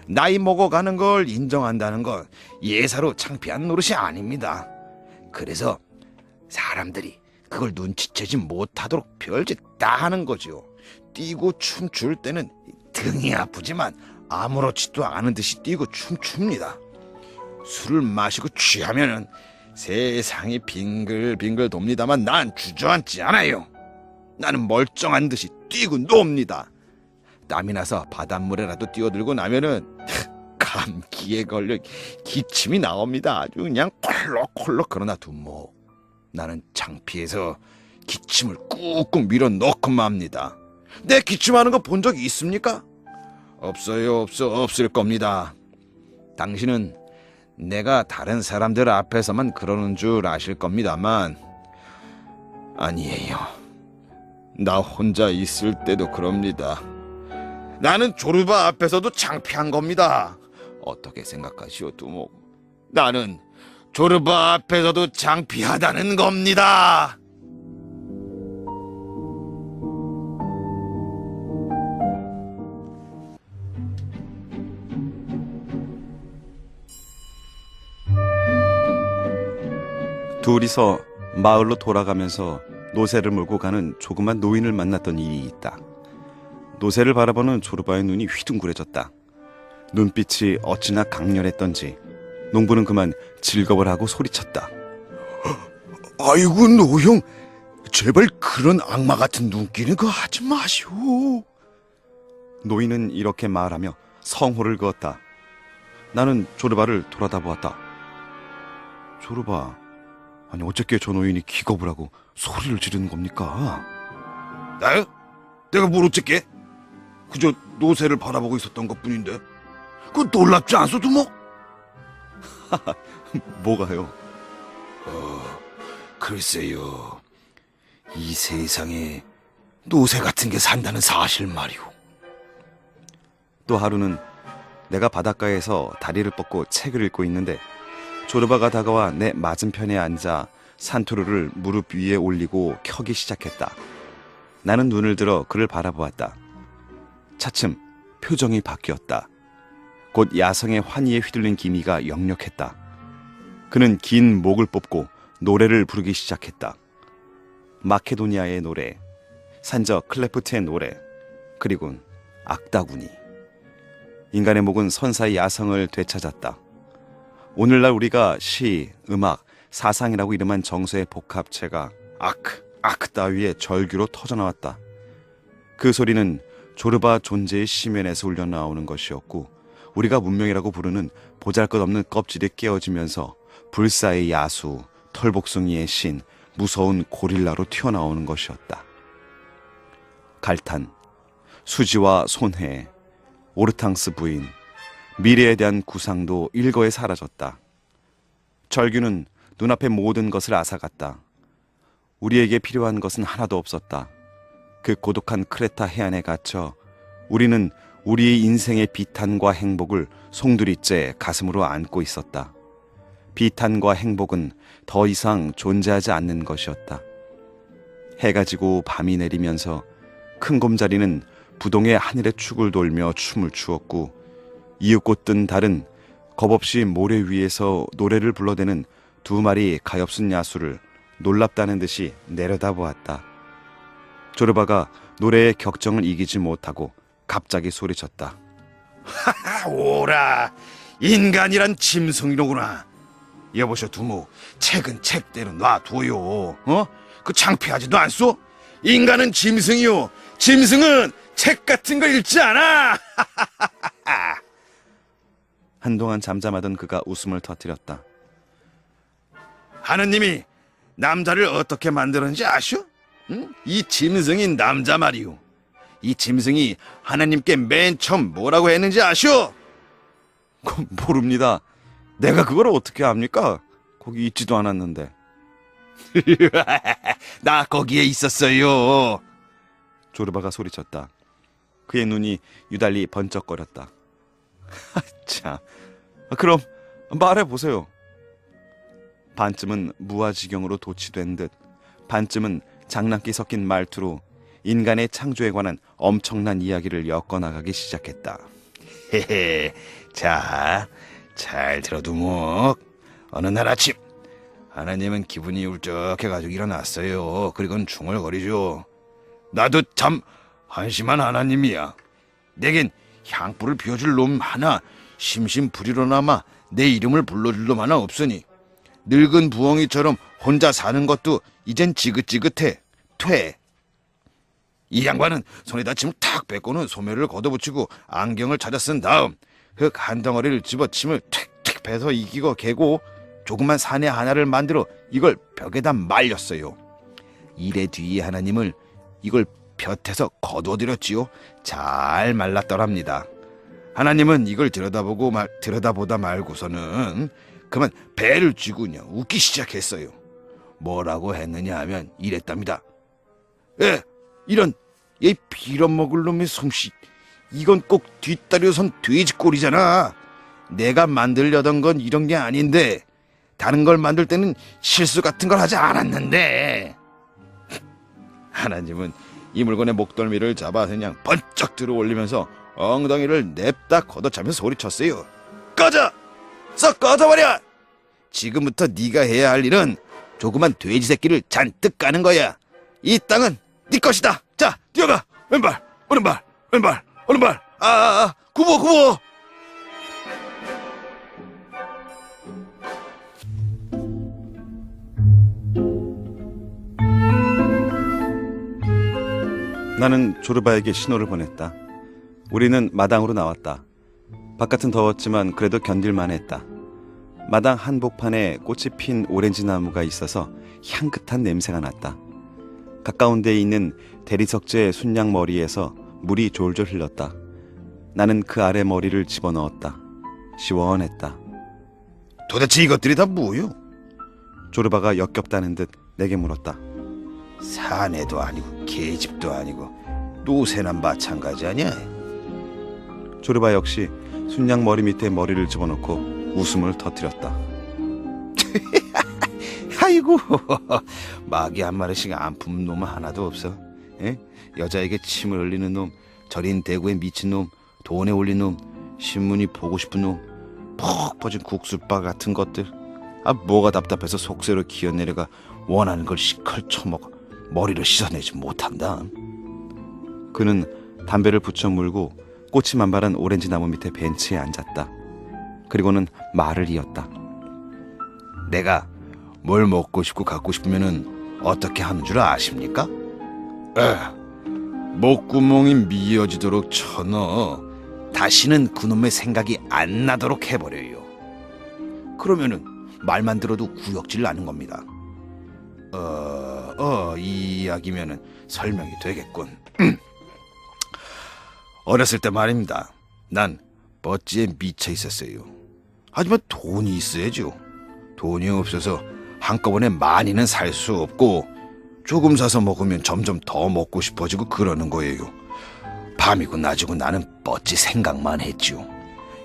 나이 먹어가는 걸 인정한다는 건 예사로 창피한 노릇이 아닙니다. 그래서 사람들이 그걸 눈치채지 못하도록 별짓 다 하는 거죠. 뛰고 춤출 때는 등이 아프지만 아무렇지도 않은 듯이 뛰고 춤춥니다. 술을 마시고 취하면은 세상이 빙글빙글 돕니다만 난 주저앉지 않아요. 나는 멀쩡한 듯이 뛰고 놉니다. 땀이 나서 바닷물에라도 뛰어들고 나면은 감기에 걸려 기침이 나옵니다. 아주 그냥 콜록콜록. 그러나 두모, 나는 창피해서 기침을 꾹꾹 밀어 넣고만 합니다. 내 기침하는 거 본 적 있습니까? 없어요, 없을 겁니다. 당신은 내가 다른 사람들 앞에서만 그러는 줄 아실 겁니다만 아니에요. 나 혼자 있을 때도 그럽니다. 나는 조르바 앞에서도 창피한 겁니다. 어떻게 생각하시오, 두목? 나는 조르바 앞에서도 창피하다는 겁니다. 둘이서 마을로 돌아가면서 노새를 몰고 가는 조그만 노인을 만났던 일이 있다. 노새를 바라보는 조르바의 눈이 휘둥그레졌다. 눈빛이 어찌나 강렬했던지 농부는 그만 즐거워하고 소리쳤다. 아이고, 노형, 제발 그런 악마 같은 눈길은 그거 하지 마시오. 노인은 이렇게 말하며 성호를 그었다. 나는 조르바를 돌아다보았다. 조르바, 아니 어쨌게 저 노인이 기겁을 하고 소리를 지르는 겁니까? 나요? 내가 뭘 어쨌게? 그저 노새를 바라보고 있었던 것뿐인데 그건 놀랍지 않소, 두목? 뭐가요? 글쎄요, 이 세상에 노새 같은 게 산다는 사실 말이오. 또 하루는 내가 바닷가에서 다리를 뻗고 책을 읽고 있는데 조르바가 다가와 내 맞은편에 앉아 산토르를 무릎 위에 올리고 켜기 시작했다. 나는 눈을 들어 그를 바라보았다. 차츰 표정이 바뀌었다. 곧 야성의 환희에 휘둘린 기미가 역력했다. 그는 긴 목을 뽑고 노래를 부르기 시작했다. 마케도니아의 노래, 산적 클레프트의 노래, 그리곤 악다구니. 인간의 목은 선사의 야성을 되찾았다. 오늘날 우리가 시, 음악, 사상이라고 이름한 정서의 복합체가 아크 따위의 절규로 터져나왔다. 그 소리는 조르바 존재의 심연에서 울려나오는 것이었고 우리가 문명이라고 부르는 보잘것없는 껍질이 깨어지면서 불사의 야수, 털복숭이의 신, 무서운 고릴라로 튀어나오는 것이었다. 갈탄, 수지와 손해, 오르탕스 부인, 미래에 대한 구상도 일거에 사라졌다. 절규는 눈앞의 모든 것을 앗아갔다. 우리에게 필요한 것은 하나도 없었다. 그 고독한 크레타 해안에 갇혀 우리는 우리의 인생의 비탄과 행복을 송두리째 가슴으로 안고 있었다. 비탄과 행복은 더 이상 존재하지 않는 것이었다. 해가 지고 밤이 내리면서 큰 곰자리는 부동의 하늘의 축을 돌며 춤을 추었고 이윽고 뜬 달은 겁없이 모래 위에서 노래를 불러대는 두 마리 가엾은 야수를 놀랍다는 듯이 내려다보았다. 조르바가 노래의 격정을 이기지 못하고 갑자기 소리쳤다. 오라, 인간이란 짐승이로구나. 여보셔, 두목, 책은 책대로 놔둬요. 그 창피하지도 않소? 인간은 짐승이요, 짐승은 책 같은 거 읽지 않아. 한동안 잠잠하던 그가 웃음을 터뜨렸다. 하느님이 남자를 어떻게 만들었는지 아시오? 응? 이 짐승인 남자 말이오. 이 짐승이 하나님께 맨 처음 뭐라고 했는지 아시오? 모릅니다. 내가 그걸 어떻게 압니까? 거기 있지도 않았는데. 나 거기에 있었어요. 조르바가 소리쳤다. 그의 눈이 유달리 번쩍거렸다. 참, 그럼 말해보세요. 반쯤은 무아지경으로 도취된 듯 반쯤은 장난기 섞인 말투로 인간의 창조에 관한 엄청난 이야기를 엮어나가기 시작했다. 헤헤, 자, 잘 들어, 두목. 어느 날 아침 하나님은 기분이 울적해가지고 일어났어요. 그리고는 중얼거리죠. 나도 참 한심한 하나님이야. 내겐 향불을 피워줄 놈 하나, 심심부리로나마 내 이름을 불러줄 놈 하나 없으니 늙은 부엉이처럼 혼자 사는 것도 이젠 지긋지긋해. 퇴. 이 양반은 손에다 침 탁 뺏고는 소매를 걷어붙이고 안경을 찾아 쓴 다음 흙 한 덩어리를 집어침을 툭툭 베서 이기고 개고 조그만 사내 하나를 만들어 이걸 벽에다 말렸어요. 이래 뒤에 하나님을 이걸 볕에서 거두어들였지요. 잘 말랐더랍니다. 하나님은 이걸 들여다보다 말고서는 그만 배를 쥐고 그냥 웃기 시작했어요. 뭐라고 했느냐 하면 이랬답니다. 이런 얘 빌어먹을 놈의 솜씨, 이건 꼭 뒷다리로 선 돼지 꼴이잖아. 내가 만들려던 건 이런 게 아닌데, 다른 걸 만들 때는 실수 같은 걸 하지 않았는데. 하나님은 이 물건의 목덜미를 잡아 그냥 번쩍 들어 올리면서 엉덩이를 냅다 걷어차면서 소리쳤어요. 꺼져! 썩 꺼져버려! 지금부터 네가 해야 할 일은 조그만 돼지 새끼를 잔뜩 까는 거야. 이 땅은 네 것이다. 자, 뛰어가! 왼발, 오른발, 왼발, 오른발. 구보. 나는 조르바에게 신호를 보냈다. 우리는 마당으로 나왔다. 바깥은 더웠지만 그래도 견딜만 했다. 마당 한복판에 꽃이 핀 오렌지 나무가 있어서 향긋한 냄새가 났다. 가까운 데에 있는 대리석재 순양 머리에서 물이 졸졸 흘렀다. 나는 그 아래 머리를 집어넣었다. 시원했다. 도대체 이것들이 다 뭐요? 조르바가 역겹다는 듯 내게 물었다. 사내도 아니고 계집도 아니고 노새나 마찬가지 아니야? 조르바 역시 순양 머리 밑에 머리를 집어넣고 웃음을 터뜨렸다. 아이고, 마귀 한 마리씩 안 품는 놈은 하나도 없어. 여자에게 침을 흘리는 놈, 절인 대구에 미친 놈, 돈에 올린 놈, 신문이 보고 싶은 놈, 푹 퍼진 국술바 같은 것들. 뭐가 답답해서 속세로 기어내려가 원하는 걸 시컬 쳐먹어 머리를 씻어내지 못한다. 그는 담배를 붙여 물고 꽃이 만발한 오렌지 나무 밑에 벤치에 앉았다. 그리고는 말을 이었다. 내가 뭘 먹고 싶고 갖고 싶으면은 어떻게 하는 줄 아십니까? 목구멍이 미어지도록 쳐넣어 다시는 그놈의 생각이 안 나도록 해버려요. 그러면은 말만 들어도 구역질 나는 겁니다. 이 이야기면은 설명이 되겠군. 어렸을 때 말입니다. 난 버찌에 미쳐 있었어요. 하지만 돈이 있어야죠. 돈이 없어서 한꺼번에 많이는 살 수 없고 조금 사서 먹으면 점점 더 먹고 싶어지고 그러는 거예요. 밤이고 낮이고 나는 버찌 생각만 했죠.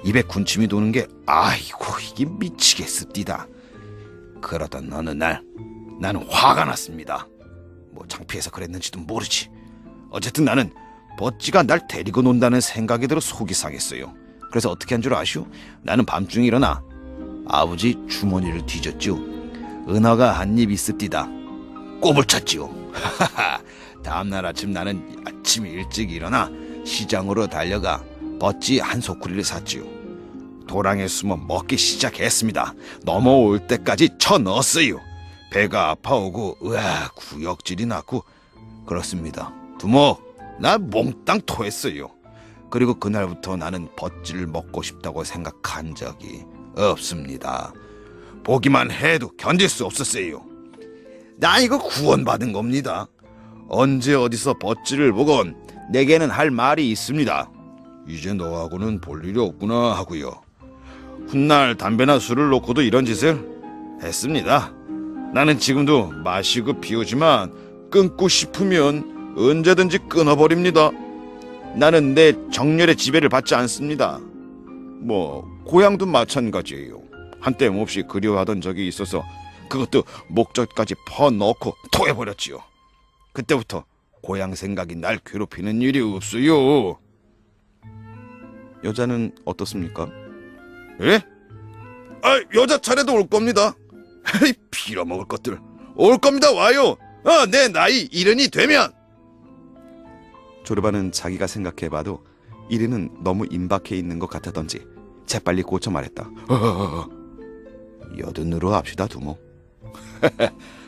입에 군침이 도는 게 아이고 이게 미치겠습니다. 그러던 어느 날 나는 화가 났습니다. 창피해서 그랬는지도 모르지. 어쨌든 나는 버찌가 날 데리고 논다는 생각이 들어 속이 상했어요. 그래서 어떻게 한 줄 아시오? 나는 밤중에 일어나 아버지 주머니를 뒤졌죠. 은어가 한 입 있습디다. 꼽을 쳤지요. 다음날 아침 나는 아침 일찍 일어나 시장으로 달려가 버찌 한 소쿠리를 샀지요. 도랑에 숨어 먹기 시작했습니다. 넘어올 때까지 쳐넣었어요. 배가 아파오고 구역질이 났고 그렇습니다. 두목, 나 몽땅 토했어요. 그리고 그날부터 나는 버찌를 먹고 싶다고 생각한 적이 없습니다. 보기만 해도 견딜 수 없었어요. 나 이거 구원받은 겁니다. 언제 어디서 버찌를 보건 내게는 할 말이 있습니다. 이제 너하고는 볼 일이 없구나 하고요. 훗날 담배나 술을 놓고도 이런 짓을 했습니다. 나는 지금도 마시고 피우지만 끊고 싶으면 언제든지 끊어버립니다. 나는 내 정열의 지배를 받지 않습니다. 고향도 마찬가지예요. 한때 몹시 그리워하던 적이 있어서 그것도 목젖까지 퍼넣고 토해버렸지요. 그때부터 고향 생각이 날 괴롭히는 일이 없어요. 여자는 어떻습니까? 예? 여자 차례도 올 겁니다. 빌어먹을 것들 올 겁니다. 와요. 내 나이 이른이 되면. 조르바는 자기가 생각해봐도 이리는 너무 임박해 있는 것 같았던지 재빨리 고쳐 말했다. 여든으로 합시다, 두모.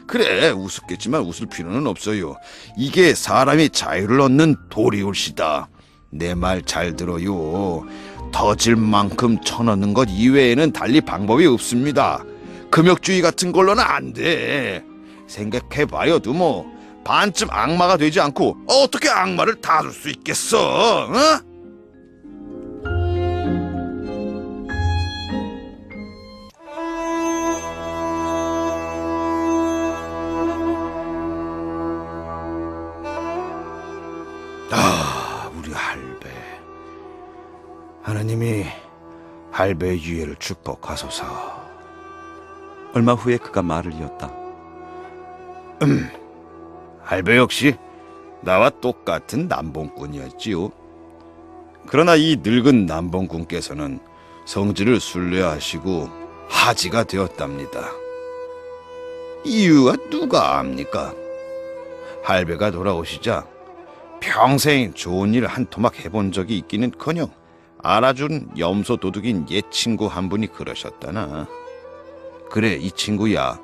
그래, 우습겠지만 웃을 필요는 없어요. 이게 사람이 자유를 얻는 도리올시다. 내 말 잘 들어요. 터질 만큼 쳐넣는 것 이외에는 달리 방법이 없습니다. 금욕주의 같은 걸로는 안 돼. 생각해봐요, 두모. 반쯤 악마가 되지 않고 어떻게 악마를 다룰 수 있겠어? 하느님이 할배의 유해를 축복하소서. 얼마 후에 그가 말을 이었다. 할배 역시 나와 똑같은 남봉꾼이었지요. 그러나 이 늙은 남봉꾼께서는 성질을 순례하시고 하지가 되었답니다. 이유가 누가 압니까? 할배가 돌아오시자 평생 좋은 일 한 토막 해본 적이 있기는커녕 알아준 염소 도둑인 옛 친구 한 분이 그러셨다나. 그래, 이 친구야,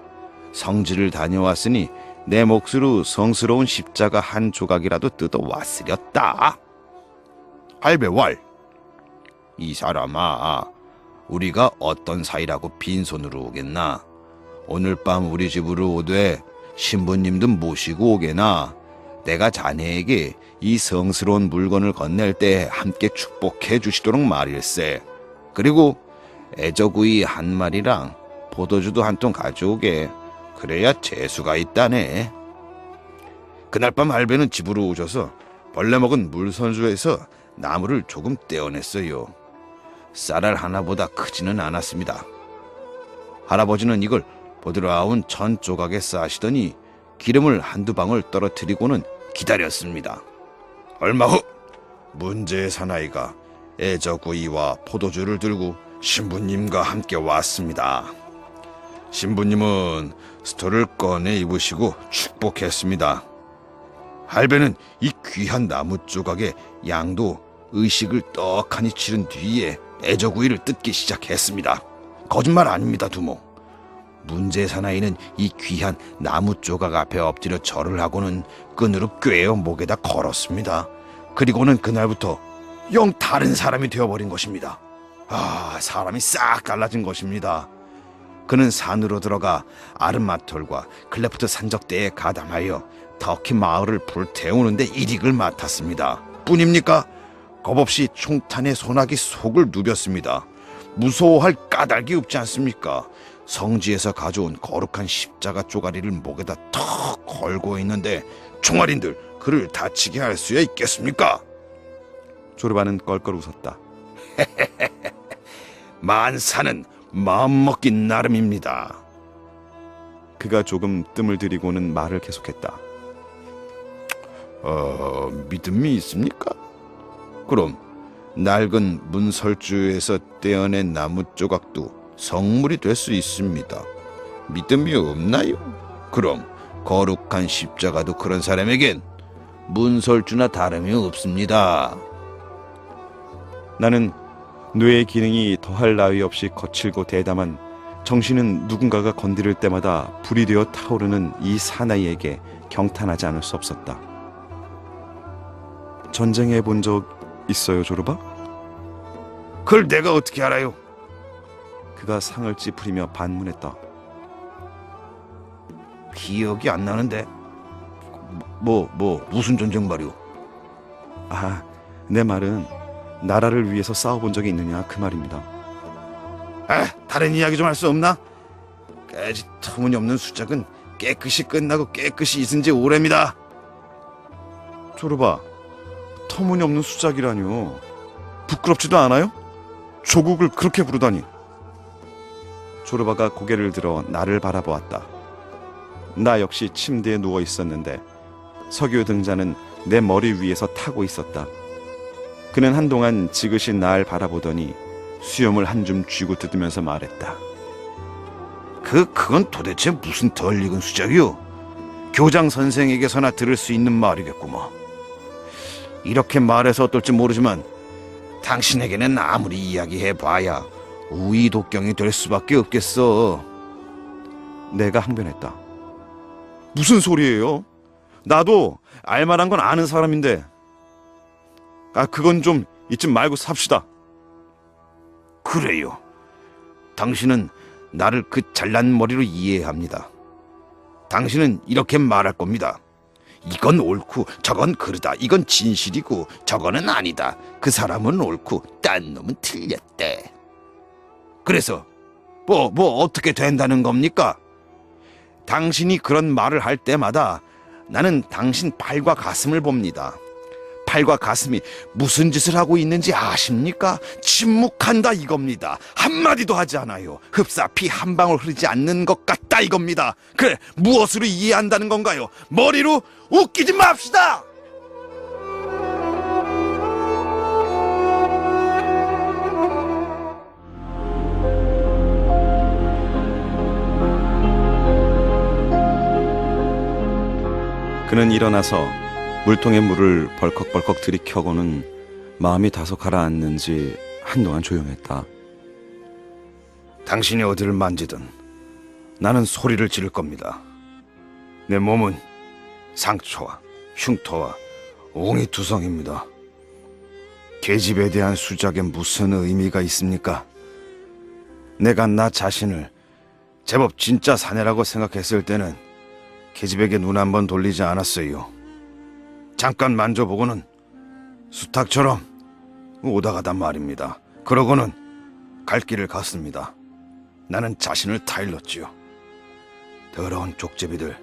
성지를 다녀왔으니 내 몫으로 성스러운 십자가 한 조각이라도 뜯어왔으렸다. 할배왈, 이 사람아, 우리가 어떤 사이라고 빈손으로 오겠나? 오늘 밤 우리 집으로 오되 신부님도 모시고 오게나. 내가 자네에게 이 성스러운 물건을 건넬 때 함께 축복해 주시도록 말일세. 그리고 애저구이 한 마리랑 포도주도 한 통 가져오게. 그래야 재수가 있다네. 그날 밤 할배는 집으로 오셔서 벌레 먹은 물선주에서 나무를 조금 떼어냈어요. 쌀알 하나보다 크지는 않았습니다. 할아버지는 이걸 보드라운 천 조각에 싸시더니 기름을 한두 방울 떨어뜨리고는 기다렸습니다. 얼마 후 문제의 사나이가 애저구이와 포도주를 들고 신부님과 함께 왔습니다. 신부님은 스토를 꺼내 입으시고 축복했습니다. 할배는 이 귀한 나무 조각에 양도 의식을 떡하니 치른 뒤에 애저구이를 뜯기 시작했습니다. 거짓말 아닙니다, 두모. 문제 사나이는 이 귀한 나무 조각 앞에 엎드려 절을 하고는 끈으로 꿰어 목에다 걸었습니다. 그리고는 그날부터 영 다른 사람이 되어버린 것입니다. 사람이 싹 달라진 것입니다. 그는 산으로 들어가 아르마톨과 클레프트 산적대에 가담하여 터키 마을을 불태우는데 일익을 맡았습니다. 뿐입니까? 겁없이 총탄에 소나기 속을 누볐습니다. 무서워할 까닭이 없지 않습니까? 성지에서 가져온 거룩한 십자가 쪼가리를 목에다 턱 걸고 있는데 총알인들 그를 다치게 할 수야 있겠습니까? 조르바는 껄껄 웃었다. 만사는 마음먹기 나름입니다. 그가 조금 뜸을 들이고는 말을 계속했다. 믿음이 있습니까? 그럼 낡은 문설주에서 떼어낸 나무 조각도 성물이 될 수 있습니다. 믿음이 없나요? 그럼 거룩한 십자가도 그런 사람에겐 문설주나 다름이 없습니다. 나는 뇌의 기능이 더할 나위 없이 거칠고 대담한 정신은 누군가가 건드릴 때마다 불이 되어 타오르는 이 사나이에게 경탄하지 않을 수 없었다. 전쟁해 본 적 있어요, 조르바? 그걸 내가 어떻게 알아요? 그가 상을 찌푸리며 반문했다. 기억이 안 나는데. 무슨 전쟁 말이오? 내 말은 나라를 위해서 싸워본 적이 있느냐 그 말입니다. 다른 이야기 좀 할 수 없나? 까짓 터무니없는 수작은 깨끗이 끝나고 깨끗이 잊은 지 오래입니다. 조르바, 터무니없는 수작이라뇨. 부끄럽지도 않아요? 조국을 그렇게 부르다니. 조르바가 고개를 들어 나를 바라보았다. 나 역시 침대에 누워 있었는데 석유 등자는 내 머리 위에서 타고 있었다. 그는 한동안 지그시 날 바라보더니 수염을 한 줌 쥐고 뜯으면서 말했다. 그건 도대체 무슨 덜 익은 수작이오? 교장 선생에게서나 들을 수 있는 말이겠구먼. 이렇게 말해서 어떨지 모르지만 당신에게는 아무리 이야기해봐야 우의독경이 될 수밖에 없겠어. 내가 항변했다. 무슨 소리예요? 나도 알만한 건 아는 사람인데. 그건 좀 잊지 말고 삽시다. 그래요. 당신은 나를 그 잘난 머리로 이해합니다. 당신은 이렇게 말할 겁니다. 이건 옳고 저건 그르다. 이건 진실이고 저거는 아니다. 그 사람은 옳고 딴 놈은 틀렸대. 그래서 어떻게 된다는 겁니까? 당신이 그런 말을 할 때마다 나는 당신 발과 가슴을 봅니다. 팔과 가슴이 무슨 짓을 하고 있는지 아십니까? 침묵한다 이겁니다. 한마디도 하지 않아요. 흡사 피 한 방울 흐르지 않는 것 같다 이겁니다. 그래, 무엇으로 이해한다는 건가요? 머리로 웃기지 맙시다. 그는 일어나서 물통에 물을 벌컥벌컥 들이켜고는 마음이 다소 가라앉는지 한동안 조용했다. 당신이 어디를 만지든 나는 소리를 지를 겁니다. 내 몸은 상처와 흉터와 옹이투성입니다. 계집에 대한 수작에 무슨 의미가 있습니까? 내가 나 자신을 제법 진짜 사내라고 생각했을 때는 계집에게 눈 한 번 돌리지 않았어요. 잠깐 만져보고는 수탉처럼 오다가단 말입니다. 그러고는 갈 길을 갔습니다. 나는 자신을 타일렀지요. 더러운 족제비들,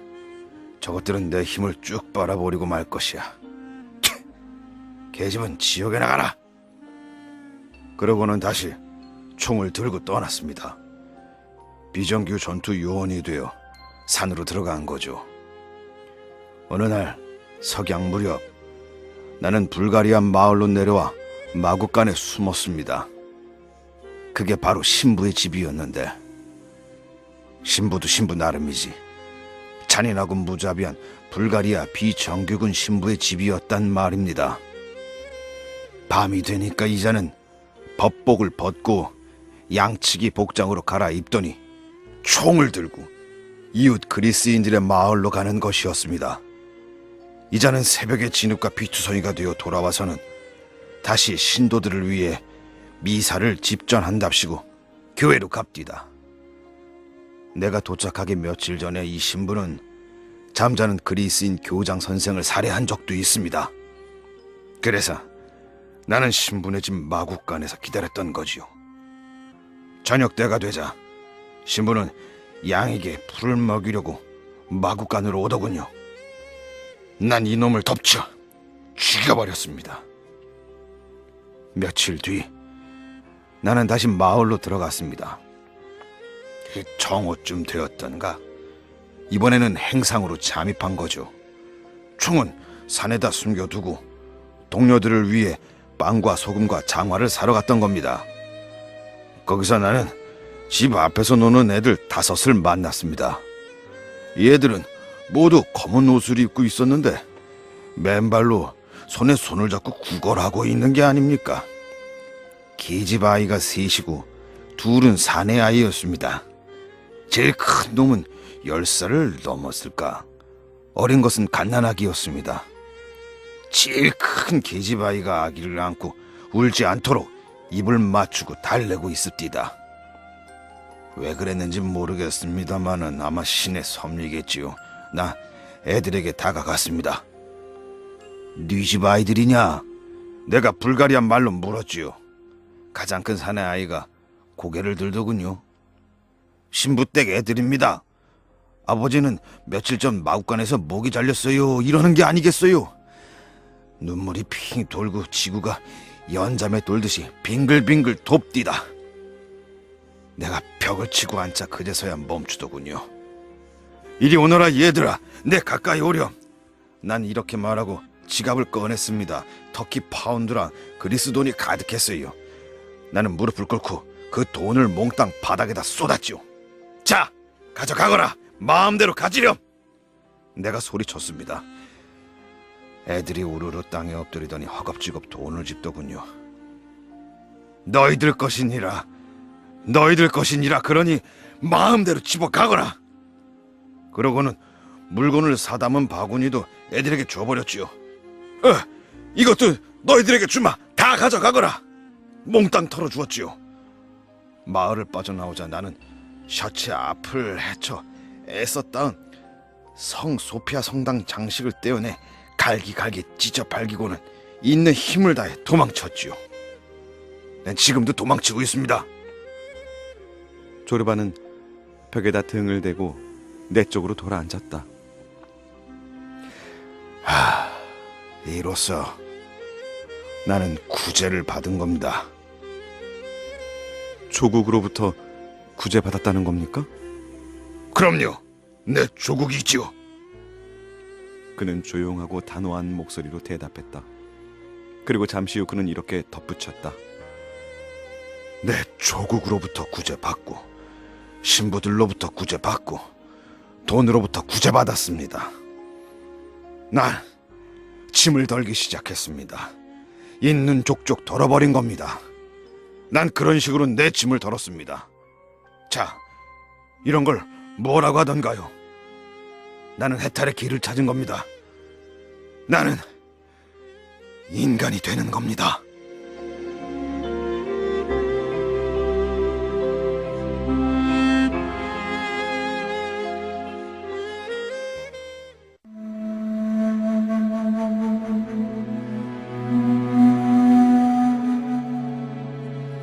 저것들은 내 힘을 쭉 빨아버리고 말 것이야. 계집은 지옥에 나가라. 그러고는 다시 총을 들고 떠났습니다. 비정규 전투 요원이 되어 산으로 들어간 거죠. 어느 날 석양 무렵 나는 불가리아 마을로 내려와 마구간에 숨었습니다. 그게 바로 신부의 집이었는데, 신부도 신부 나름이지. 잔인하고 무자비한 불가리아 비정규군 신부의 집이었단 말입니다. 밤이 되니까 이자는 법복을 벗고 양치기 복장으로 갈아입더니 총을 들고 이웃 그리스인들의 마을로 가는 것이었습니다. 이자는 새벽에 진흙과 비투성이가 되어 돌아와서는 다시 신도들을 위해 미사를 집전한답시고 교회로 갑디다. 내가 도착하기 며칠 전에 이 신부는 잠자는 그리스인 교장 선생을 살해한 적도 있습니다. 그래서 나는 신부네 집 마구간에서 기다렸던 거지요. 저녁 때가 되자 신부는 양에게 풀을 먹이려고 마구간으로 오더군요. 난 이놈을 덮쳐 죽여버렸습니다. 며칠 뒤 나는 다시 마을로 들어갔습니다. 정오쯤 되었던가 이번에는 행상으로 잠입한 거죠. 총은 산에다 숨겨두고 동료들을 위해 빵과 소금과 장화를 사러 갔던 겁니다. 거기서 나는 집 앞에서 노는 애들 5을 만났습니다. 이 애들은 모두 검은 옷을 입고 있었는데 맨발로 손에 손을 잡고 구걸하고 있는 게 아닙니까? 계집 아이가 3이고 둘은 사내 아이였습니다. 제일 큰 놈은 10살을 넘었을까? 어린 것은 갓난아기였습니다. 제일 큰 계집 아이가 아기를 안고 울지 않도록 입을 맞추고 달래고 있었디다. 왜 그랬는지 모르겠습니다마는 아마 신의 섭리겠지요. 나 애들에게 다가갔습니다. 네 집 아이들이냐? 내가 불가리아 말로 물었지요. 가장 큰 사내 아이가 고개를 들더군요. 신부댁 애들입니다. 아버지는 며칠 전 마구간에서 목이 잘렸어요 이러는 게 아니겠어요? 눈물이 핑 돌고 지구가 연잠에 돌듯이 빙글빙글 돕디다. 내가 벽을 치고 앉자 그제서야 멈추더군요. 이리 오너라 얘들아, 내 가까이 오렴. 난 이렇게 말하고 지갑을 꺼냈습니다. 터키 파운드랑 그리스 돈이 가득했어요. 나는 무릎을 꿇고 그 돈을 몽땅 바닥에다 쏟았지요. 자, 가져가거라. 마음대로 가지렴. 내가 소리쳤습니다. 애들이 우르르 땅에 엎드리더니 허겁지겁 돈을 집더군요. 너희들 것이니라. 너희들 것이니라. 그러니 마음대로 집어가거라. 그러고는 물건을 사담은 바구니도 애들에게 줘버렸지요. 이것도 너희들에게 주마. 다 가져가거라. 몽땅 털어주었지요. 마을을 빠져나오자 나는 셔츠 앞을 헤쳐 애써 따은 성 소피아 성당 장식을 떼어내 갈기갈기 찢어 발기고는 있는 힘을 다해 도망쳤지요. 난 지금도 도망치고 있습니다. 조르바는 벽에다 등을 대고 내 쪽으로 돌아앉았다. 이로써 나는 구제를 받은 겁니다. 조국으로부터 구제받았다는 겁니까? 그럼요. 내 조국이지요. 그는 조용하고 단호한 목소리로 대답했다. 그리고 잠시 후 그는 이렇게 덧붙였다. 내 조국으로부터 구제받고 신부들로부터 구제받고 돈으로부터 구제받았습니다. 난 짐을 덜기 시작했습니다. 있는 족족 덜어버린 겁니다. 난 그런 식으로 내 짐을 덜었습니다. 자, 이런 걸 뭐라고 하던가요? 나는 해탈의 길을 찾은 겁니다. 나는 인간이 되는 겁니다.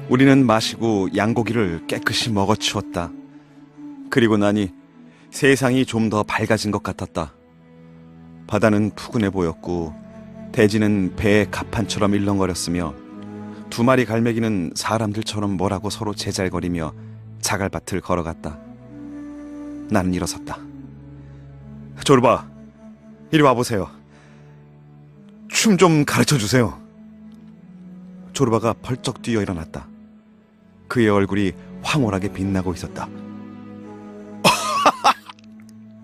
우리는 마시고 양고기를 깨끗이 먹어치웠다. 그리고 나니 세상이 좀 더 밝아진 것 같았다. 바다는 푸근해 보였고 대지는 배의 갑판처럼 일렁거렸으며 두 마리 갈매기는 사람들처럼 뭐라고 서로 제잘거리며 자갈밭을 걸어갔다. 나는 일어섰다. 조르바, 이리 와보세요. 춤 좀 가르쳐주세요. 조르바가 벌쩍 뛰어 일어났다. 그의 얼굴이 황홀하게 빛나고 있었다.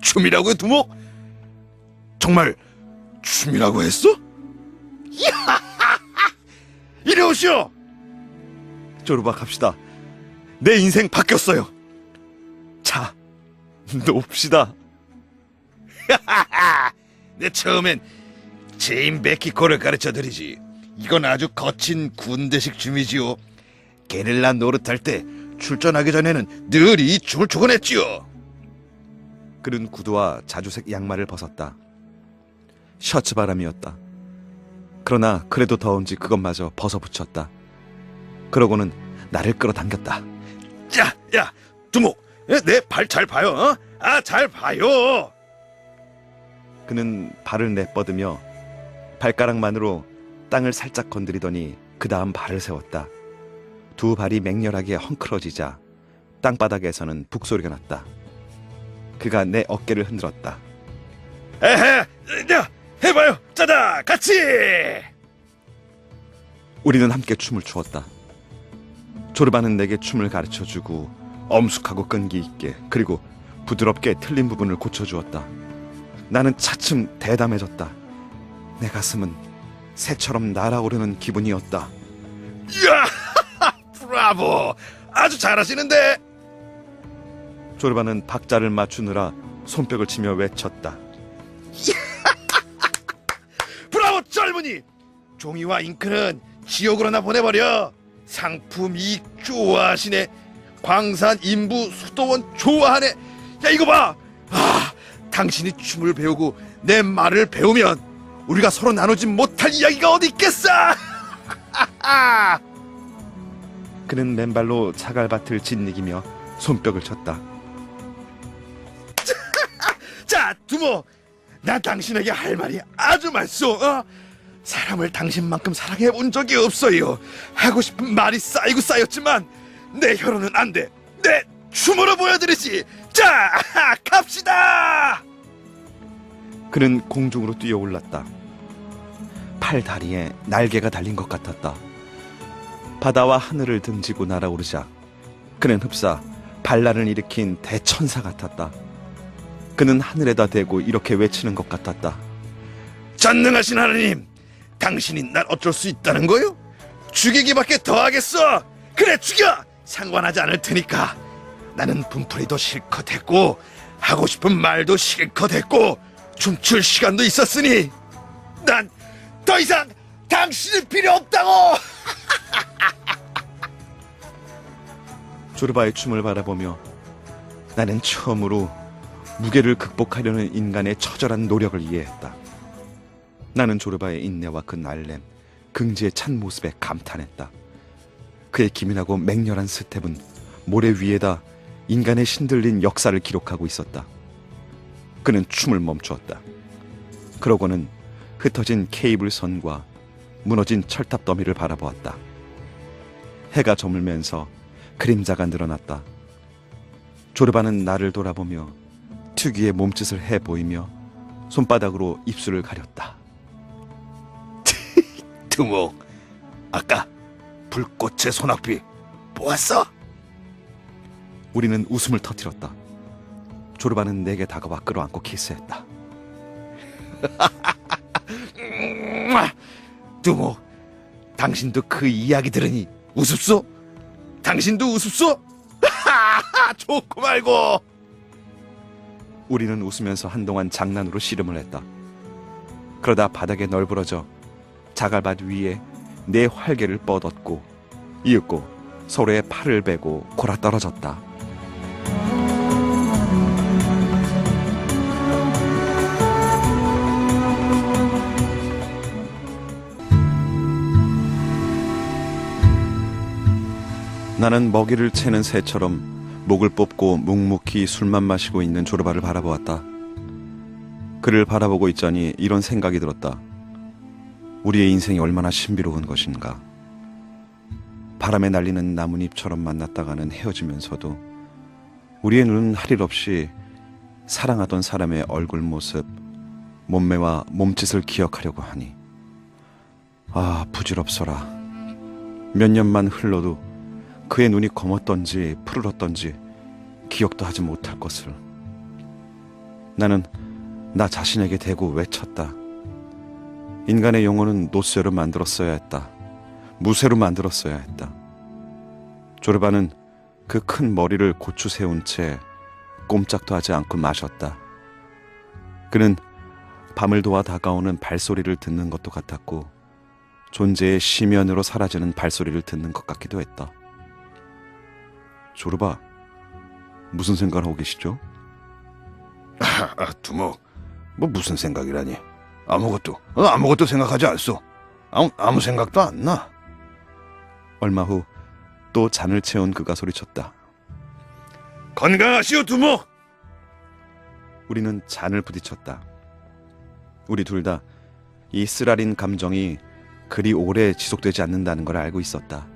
춤이라고요, 두목? 정말 춤이라고 했어? 이리 오시오. 조르바, 갑시다. 내 인생 바뀌었어요. 자, 놉시다. 내 처음엔 제인 베키코를 가르쳐드리지. 이건 아주 거친 군대식 춤이지요. 게릴라 노릇할 때 출전하기 전에는 늘 이 춤을 추곤 했지요. 그는 구두와 자주색 양말을 벗었다. 셔츠 바람이었다. 그러나 그래도 더운지 그것마저 벗어붙였다. 그러고는 나를 끌어당겼다. 야, 두목, 내 발 잘 봐요. 어? 잘 봐요. 그는 발을 내뻗으며 발가락만으로 땅을 살짝 건드리더니 그 다음 발을 세웠다. 두 발이 맹렬하게 헝클어지자 땅바닥에서는 북소리가 났다. 그가 내 어깨를 흔들었다. 에헤, 야, 해봐요. 짜자, 같이. 우리는 함께 춤을 추었다. 조르바는 내게 춤을 가르쳐주고 엄숙하고 끈기 있게 그리고 부드럽게 틀린 부분을 고쳐주었다. 나는 차츰 대담해졌다. 내 가슴은 새처럼 날아오르는 기분이었다. 야, 브라보. 아주 잘하시는데. 조르바는 박자를 맞추느라 손뼉을 치며 외쳤다. 브라보 젊은이. 종이와 잉크는 지옥으로나 보내버려. 상품 이익 좋아하시네. 광산 인부 수도원 좋아하네. 야, 이거 봐. 당신이 춤을 배우고 내 말을 배우면 우리가 서로 나누지 못할 이야기가 어디 있겠어. 그는 맨발로 자갈밭을 짓이기며 손뼉을 쳤다. 자, 두모, 나 당신에게 할 말이 아주 많소. 사람을 당신만큼 사랑해 본 적이 없어요. 하고 싶은 말이 쌓이고 쌓였지만 내 혀로는 안 돼. 내 춤으로 보여드리지. 자, 갑시다. 그는 공중으로 뛰어올랐다. 팔 다리에 날개가 달린 것 같았다. 바다와 하늘을 등지고 날아오르자 그는 흡사 반란을 일으킨 대천사 같았다. 그는 하늘에다 대고 이렇게 외치는 것 같았다. 전능하신 하나님, 당신이 날 어쩔 수 있다는 거요? 죽이기밖에 더 하겠어. 그래, 죽여. 상관하지 않을 테니까. 나는 분풀이도 실컷 했고 하고 싶은 말도 실컷 했고 춤출 시간도 있었으니 난 더 이상 당신이 필요 없다고. 조르바의 춤을 바라보며 나는 처음으로 무게를 극복하려는 인간의 처절한 노력을 이해했다. 나는 조르바의 인내와 그 날렘, 긍지에 찬 모습에 감탄했다. 그의 기민하고 맹렬한 스텝은 모래 위에다 인간의 신들린 역사를 기록하고 있었다. 그는 춤을 멈추었다. 그러고는 흩어진 케이블 선과 무너진 철탑 더미를 바라보았다. 해가 저물면서 그림자가 늘어났다. 조르바는 나를 돌아보며 특유의 몸짓을 해 보이며 손바닥으로 입술을 가렸다. 두목, 아까 불꽃의 소낙비 보았어? 우리는 웃음을 터뜨렸다. 조르바는 내게 다가와 끌어안고 키스했다. 두목, 당신도 그 이야기 들으니 우습소? 당신도 우습소? 좋고 말고. 우리는 웃으면서 한동안 장난으로 씨름을 했다. 그러다 바닥에 널브러져 자갈밭 위에 내 활개를 뻗었고 이윽고 서로의 팔을 베고 골아떨어졌다. 나는 먹이를 채는 새처럼 목을 뽑고 묵묵히 술만 마시고 있는 조르바를 바라보았다. 그를 바라보고 있자니 이런 생각이 들었다. 우리의 인생이 얼마나 신비로운 것인가. 바람에 날리는 나뭇잎처럼 만났다가는 헤어지면서도 우리의 눈은 할 일 없이 사랑하던 사람의 얼굴 모습, 몸매와 몸짓을 기억하려고 하니 아, 부질없어라. 몇 년만 흘러도 그의 눈이 검었던지 푸르렀던지 기억도 하지 못할 것을. 나는 나 자신에게 대고 외쳤다. 인간의 영혼은 노쇠로 만들었어야 했다. 무쇠로 만들었어야 했다. 조르바는 그 큰 머리를 고추 세운 채 꼼짝도 하지 않고 마셨다. 그는 밤을 도와 다가오는 발소리를 듣는 것도 같았고 존재의 심연으로 사라지는 발소리를 듣는 것 같기도 했다. 조르바, 무슨 생각을 하고 계시죠? 두목, 뭐 무슨 생각이라니? 아무것도 생각하지 않소. 아무 생각도 안 나. 얼마 후 또 잔을 채운 그가 소리쳤다. 건강하시오, 두목. 우리는 잔을 부딪혔다. 우리 둘 다 이 쓰라린 감정이 그리 오래 지속되지 않는다는 걸 알고 있었다.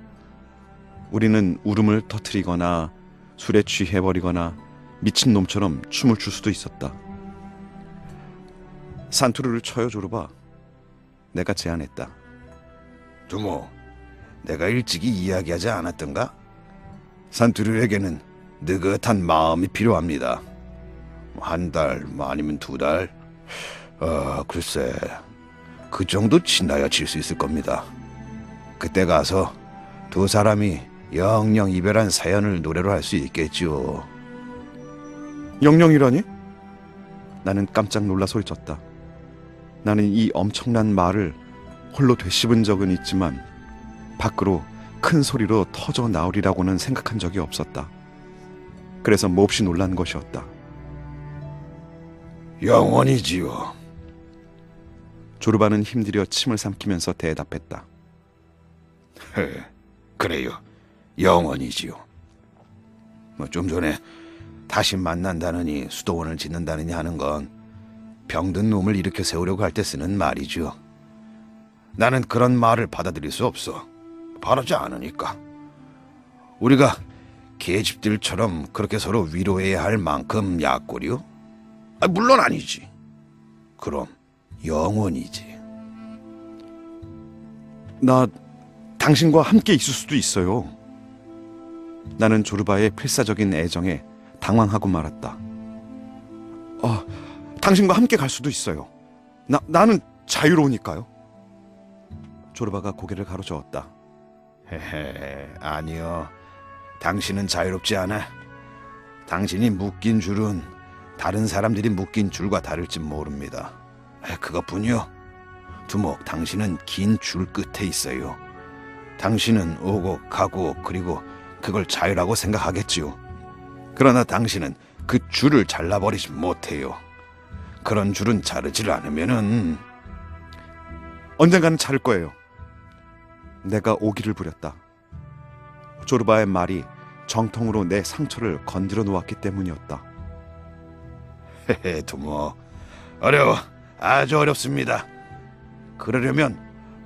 우리는 울음을 터뜨리거나 술에 취해버리거나 미친놈처럼 춤을 출 수도 있었다. 산투르를 쳐요, 조르바. 내가 제안했다. 두목, 내가 일찍이 이야기하지 않았던가? 산투르에게는 느긋한 마음이 필요합니다. 한 달, 아니면 2달? 글쎄, 그 정도 지나야 칠 수 있을 겁니다. 그때 가서 두 사람이 영영 이별한 사연을 노래로 할 수 있겠지요. 영영이라니? 나는 깜짝 놀라 소리쳤다. 나는 이 엄청난 말을 홀로 되씹은 적은 있지만 밖으로 큰 소리로 터져 나오리라고는 생각한 적이 없었다. 그래서 몹시 놀란 것이었다. 영원이지요. 조르바는 힘들여 침을 삼키면서 대답했다. 그래요. 영원이지요. 좀 전에 다시 만난다느니 수도원을 짓는다느니 하는 건 병든 놈을 일으켜 세우려고 할 때 쓰는 말이죠. 나는 그런 말을 받아들일 수 없어. 바라지 않으니까. 우리가 계집들처럼 그렇게 서로 위로해야 할 만큼 약골이요? 물론 아니지. 그럼 영원이지. 나 당신과 함께 있을 수도 있어요. 나는 조르바의 필사적인 애정에 당황하고 말았다. 당신과 함께 갈 수도 있어요. 나는 자유로우니까요. 조르바가 고개를 가로저었다. 아니요. 당신은 자유롭지 않아. 당신이 묶인 줄은 다른 사람들이 묶인 줄과 다를지 모릅니다. 그것뿐이요. 두목, 당신은 긴 줄 끝에 있어요. 당신은 오고 가고 그리고 그걸 자유라고 생각하겠지요. 그러나 당신은 그 줄을 잘라버리지 못해요. 그런 줄은 자르질 않으면은 언젠가는 자를 거예요. 내가 오기를 부렸다. 조르바의 말이 정통으로 내 상처를 건드려 놓았기 때문이었다. 두목, 어려워. 아주 어렵습니다. 그러려면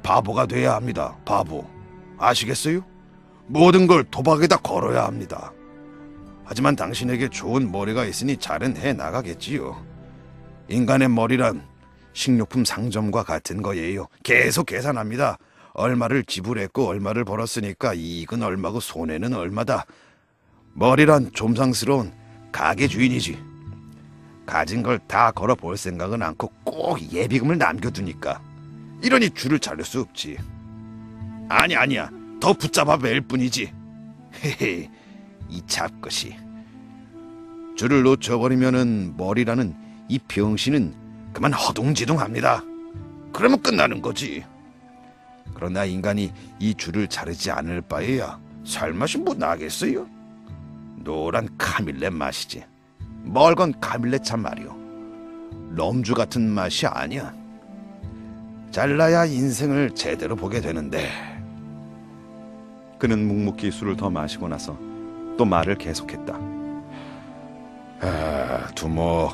바보가 돼야 합니다. 바보. 아시겠어요? 모든 걸 도박에다 걸어야 합니다. 하지만 당신에게 좋은 머리가 있으니 잘은 해 나가겠지요. 인간의 머리란 식료품 상점과 같은 거예요. 계속 계산합니다. 얼마를 지불했고 얼마를 벌었으니까 이익은 얼마고 손해는 얼마다. 머리란 좀상스러운 가게 주인이지. 가진 걸 다 걸어 볼 생각은 않고 꼭 예비금을 남겨두니까. 이러니 줄을 자를 수 없지. 아니야. 더 붙잡아 맬 뿐이지. 헤헤, 이 잡것이. 줄을 놓쳐버리면은 머리라는 이 병신은 그만 허둥지둥합니다. 그러면 끝나는 거지. 그러나 인간이 이 줄을 자르지 않을 바에야 살맛이 뭐 나겠어요? 노란 카밀레 맛이지. 멀건 카밀레 참 말이오. 럼주 같은 맛이 아니야. 잘라야 인생을 제대로 보게 되는데. 그는 묵묵히 술을 더 마시고 나서 또 말을 계속했다. 두모,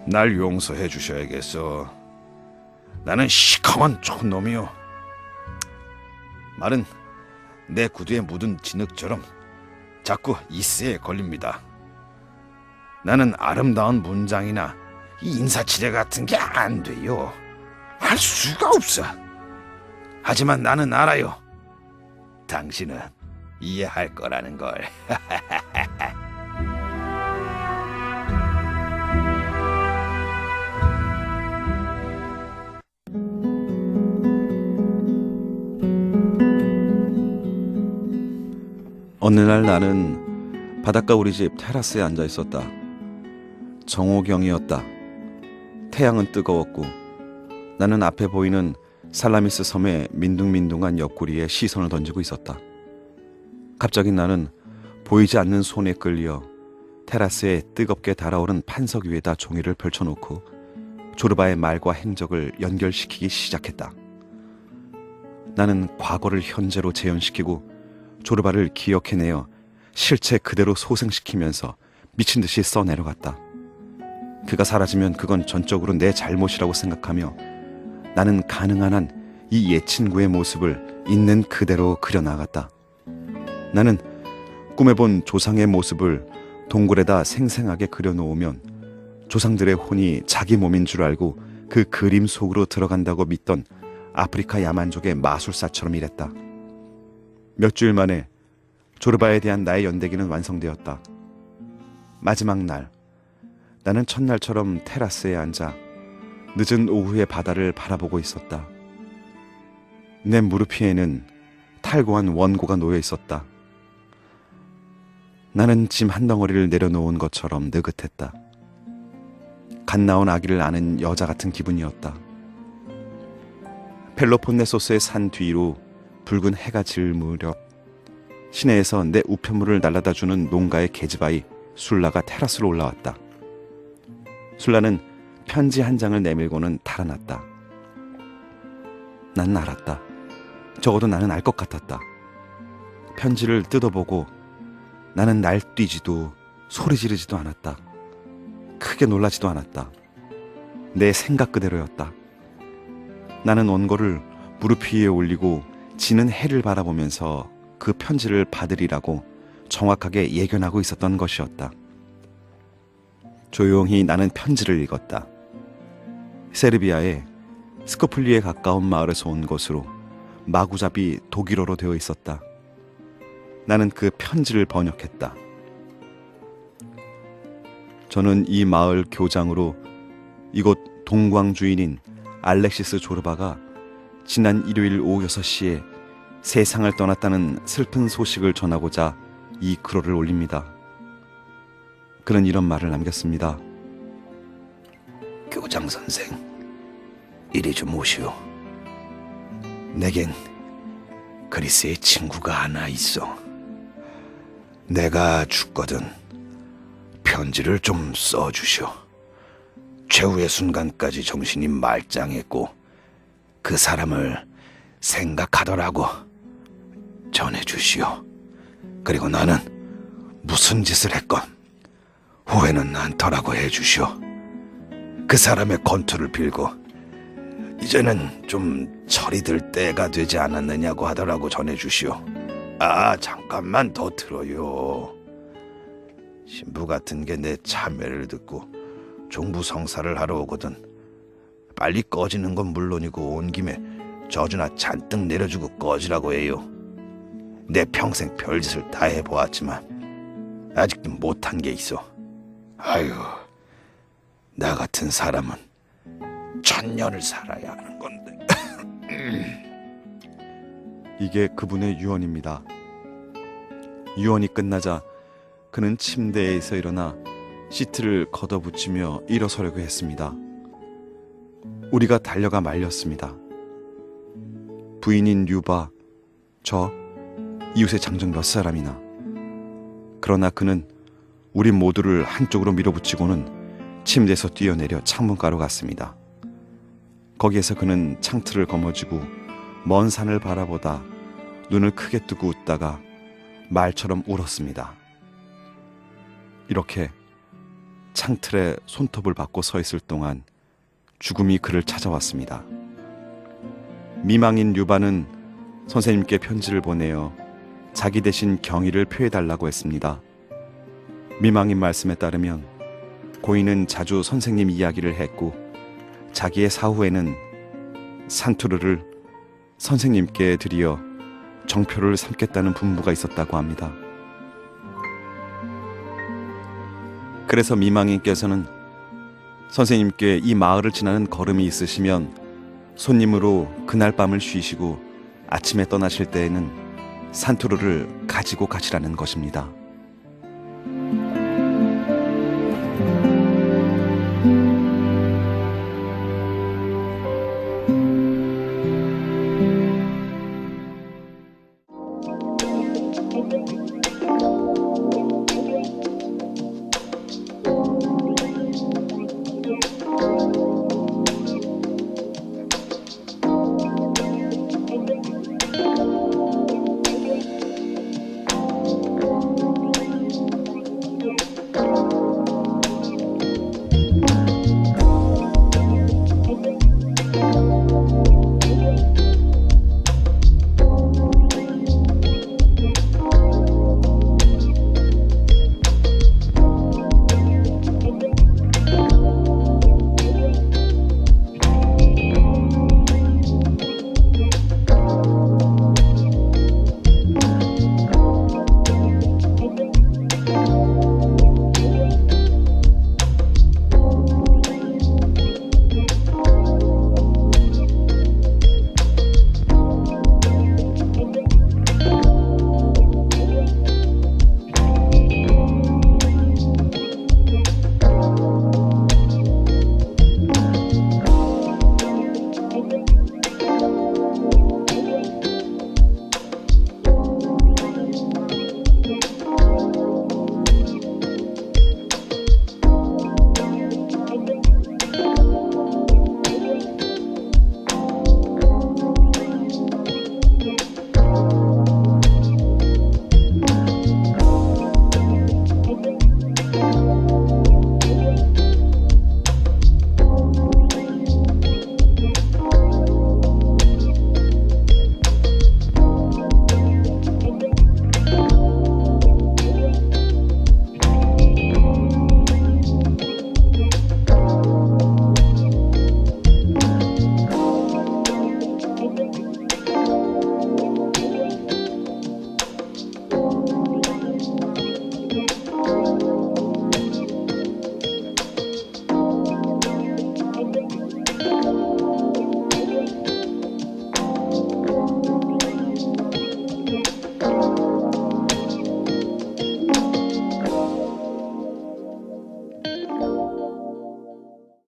날 용서해 주셔야겠어. 나는 시커먼 촌놈이요. 말은 내 구두에 묻은 진흙처럼 자꾸 이스에 걸립니다. 나는 아름다운 문장이나 이 인사치레 같은 게 안 돼요. 할 수가 없어. 하지만 나는 알아요. 당신은 이해할 거라는 걸. 어느 날 나는 바닷가 우리 집 테라스에 앉아 있었다. 정오경이었다. 태양은 뜨거웠고 나는 앞에 보이는 살라미스 섬의 민둥민둥한 옆구리에 시선을 던지고 있었다. 갑자기 나는 보이지 않는 손에 끌려 테라스에 뜨겁게 달아오른 판석 위에다 종이를 펼쳐놓고 조르바의 말과 행적을 연결시키기 시작했다. 나는 과거를 현재로 재현시키고 조르바를 기억해내어 실체 그대로 소생시키면서 미친 듯이 써내려갔다. 그가 사라지면 그건 전적으로 내 잘못이라고 생각하며 나는 가능한 한 이 옛 친구의 모습을 있는 그대로 그려나갔다. 나는 꿈에 본 조상의 모습을 동굴에다 생생하게 그려놓으면 조상들의 혼이 자기 몸인 줄 알고 그 그림 속으로 들어간다고 믿던 아프리카 야만족의 마술사처럼 일했다. 몇 주일 만에 조르바에 대한 나의 연대기는 완성되었다. 마지막 날, 나는 첫날처럼 테라스에 앉아 늦은 오후의 바다를 바라보고 있었다. 내 무릎 위에는 탈고한 원고가 놓여 있었다. 나는 짐 한 덩어리를 내려놓은 것처럼 느긋했다. 갓 나온 아기를 아는 여자 같은 기분이었다. 펠로폰네소스의 산 뒤로 붉은 해가 질 무렵 시내에서 내 우편물을 날라다주는 농가의 계집아이 술라가 테라스로 올라왔다. 술라는 편지 한 장을 내밀고는 달아났다. 난 알았다. 적어도 나는 알 것 같았다. 편지를 뜯어보고 나는 날뛰지도 소리 지르지도 않았다. 크게 놀라지도 않았다. 내 생각 그대로였다. 나는 원고를 무릎 위에 올리고 지는 해를 바라보면서 그 편지를 받으리라고 정확하게 예견하고 있었던 것이었다. 조용히 나는 편지를 읽었다. 세르비아의 스코플리에 가까운 마을에서 온 것으로 마구잡이 독일어로 되어 있었다. 나는 그 편지를 번역했다. 저는 이 마을 교장으로 이곳 동광 주인인 알렉시스 조르바가 지난 일요일 오후 6시에 세상을 떠났다는 슬픈 소식을 전하고자 이 글호를 올립니다. 그는 이런 말을 남겼습니다. 교장 선생, 이리 좀 오시오. 내겐 그리스의 친구가 하나 있어. 내가 죽거든 편지를 좀 써주시오. 최후의 순간까지 정신이 말짱했고 그 사람을 생각하더라고. 전해주시오. 그리고 나는 무슨 짓을 했건 후회는 않더라고 해주시오. 그 사람의 건투를 빌고 이제는 좀 철이 들 때가 되지 않았느냐고 하더라고 전해주시오. 아, 잠깐만 더 들어요. 신부 같은 게 내 참회를 듣고 종부 성사를 하러 오거든. 빨리 꺼지는 건 물론이고 온 김에 저주나 잔뜩 내려주고 꺼지라고 해요. 내 평생 별짓을 다 해보았지만 아직도 못한 게 있어. 아유, 나 같은 사람은 1000년을 살아야 하는 건데. 이게 그분의 유언입니다. 유언이 끝나자 그는 침대에서 일어나 시트를 걷어붙이며 일어서려고 했습니다. 우리가 달려가 말렸습니다. 부인인 류바, 저, 이웃의 장정 몇 사람이나. 그러나 그는 우리 모두를 한쪽으로 밀어붙이고는 침대에서 뛰어내려 창문가로 갔습니다. 거기에서 그는 창틀을 거머쥐고 먼 산을 바라보다 눈을 크게 뜨고 웃다가 말처럼 울었습니다. 이렇게 창틀에 손톱을 받고 서 있을 동안 죽음이 그를 찾아왔습니다. 미망인 류바는 선생님께 편지를 보내어 자기 대신 경의를 표해달라고 했습니다. 미망인 말씀에 따르면 고인은 자주 선생님 이야기를 했고 자기의 사후에는 산투르를 선생님께 드리어 정표를 삼겠다는 분부가 있었다고 합니다. 그래서 미망인께서는 선생님께 이 마을을 지나는 걸음이 있으시면 손님으로 그날 밤을 쉬시고 아침에 떠나실 때에는 산투르를 가지고 가시라는 것입니다.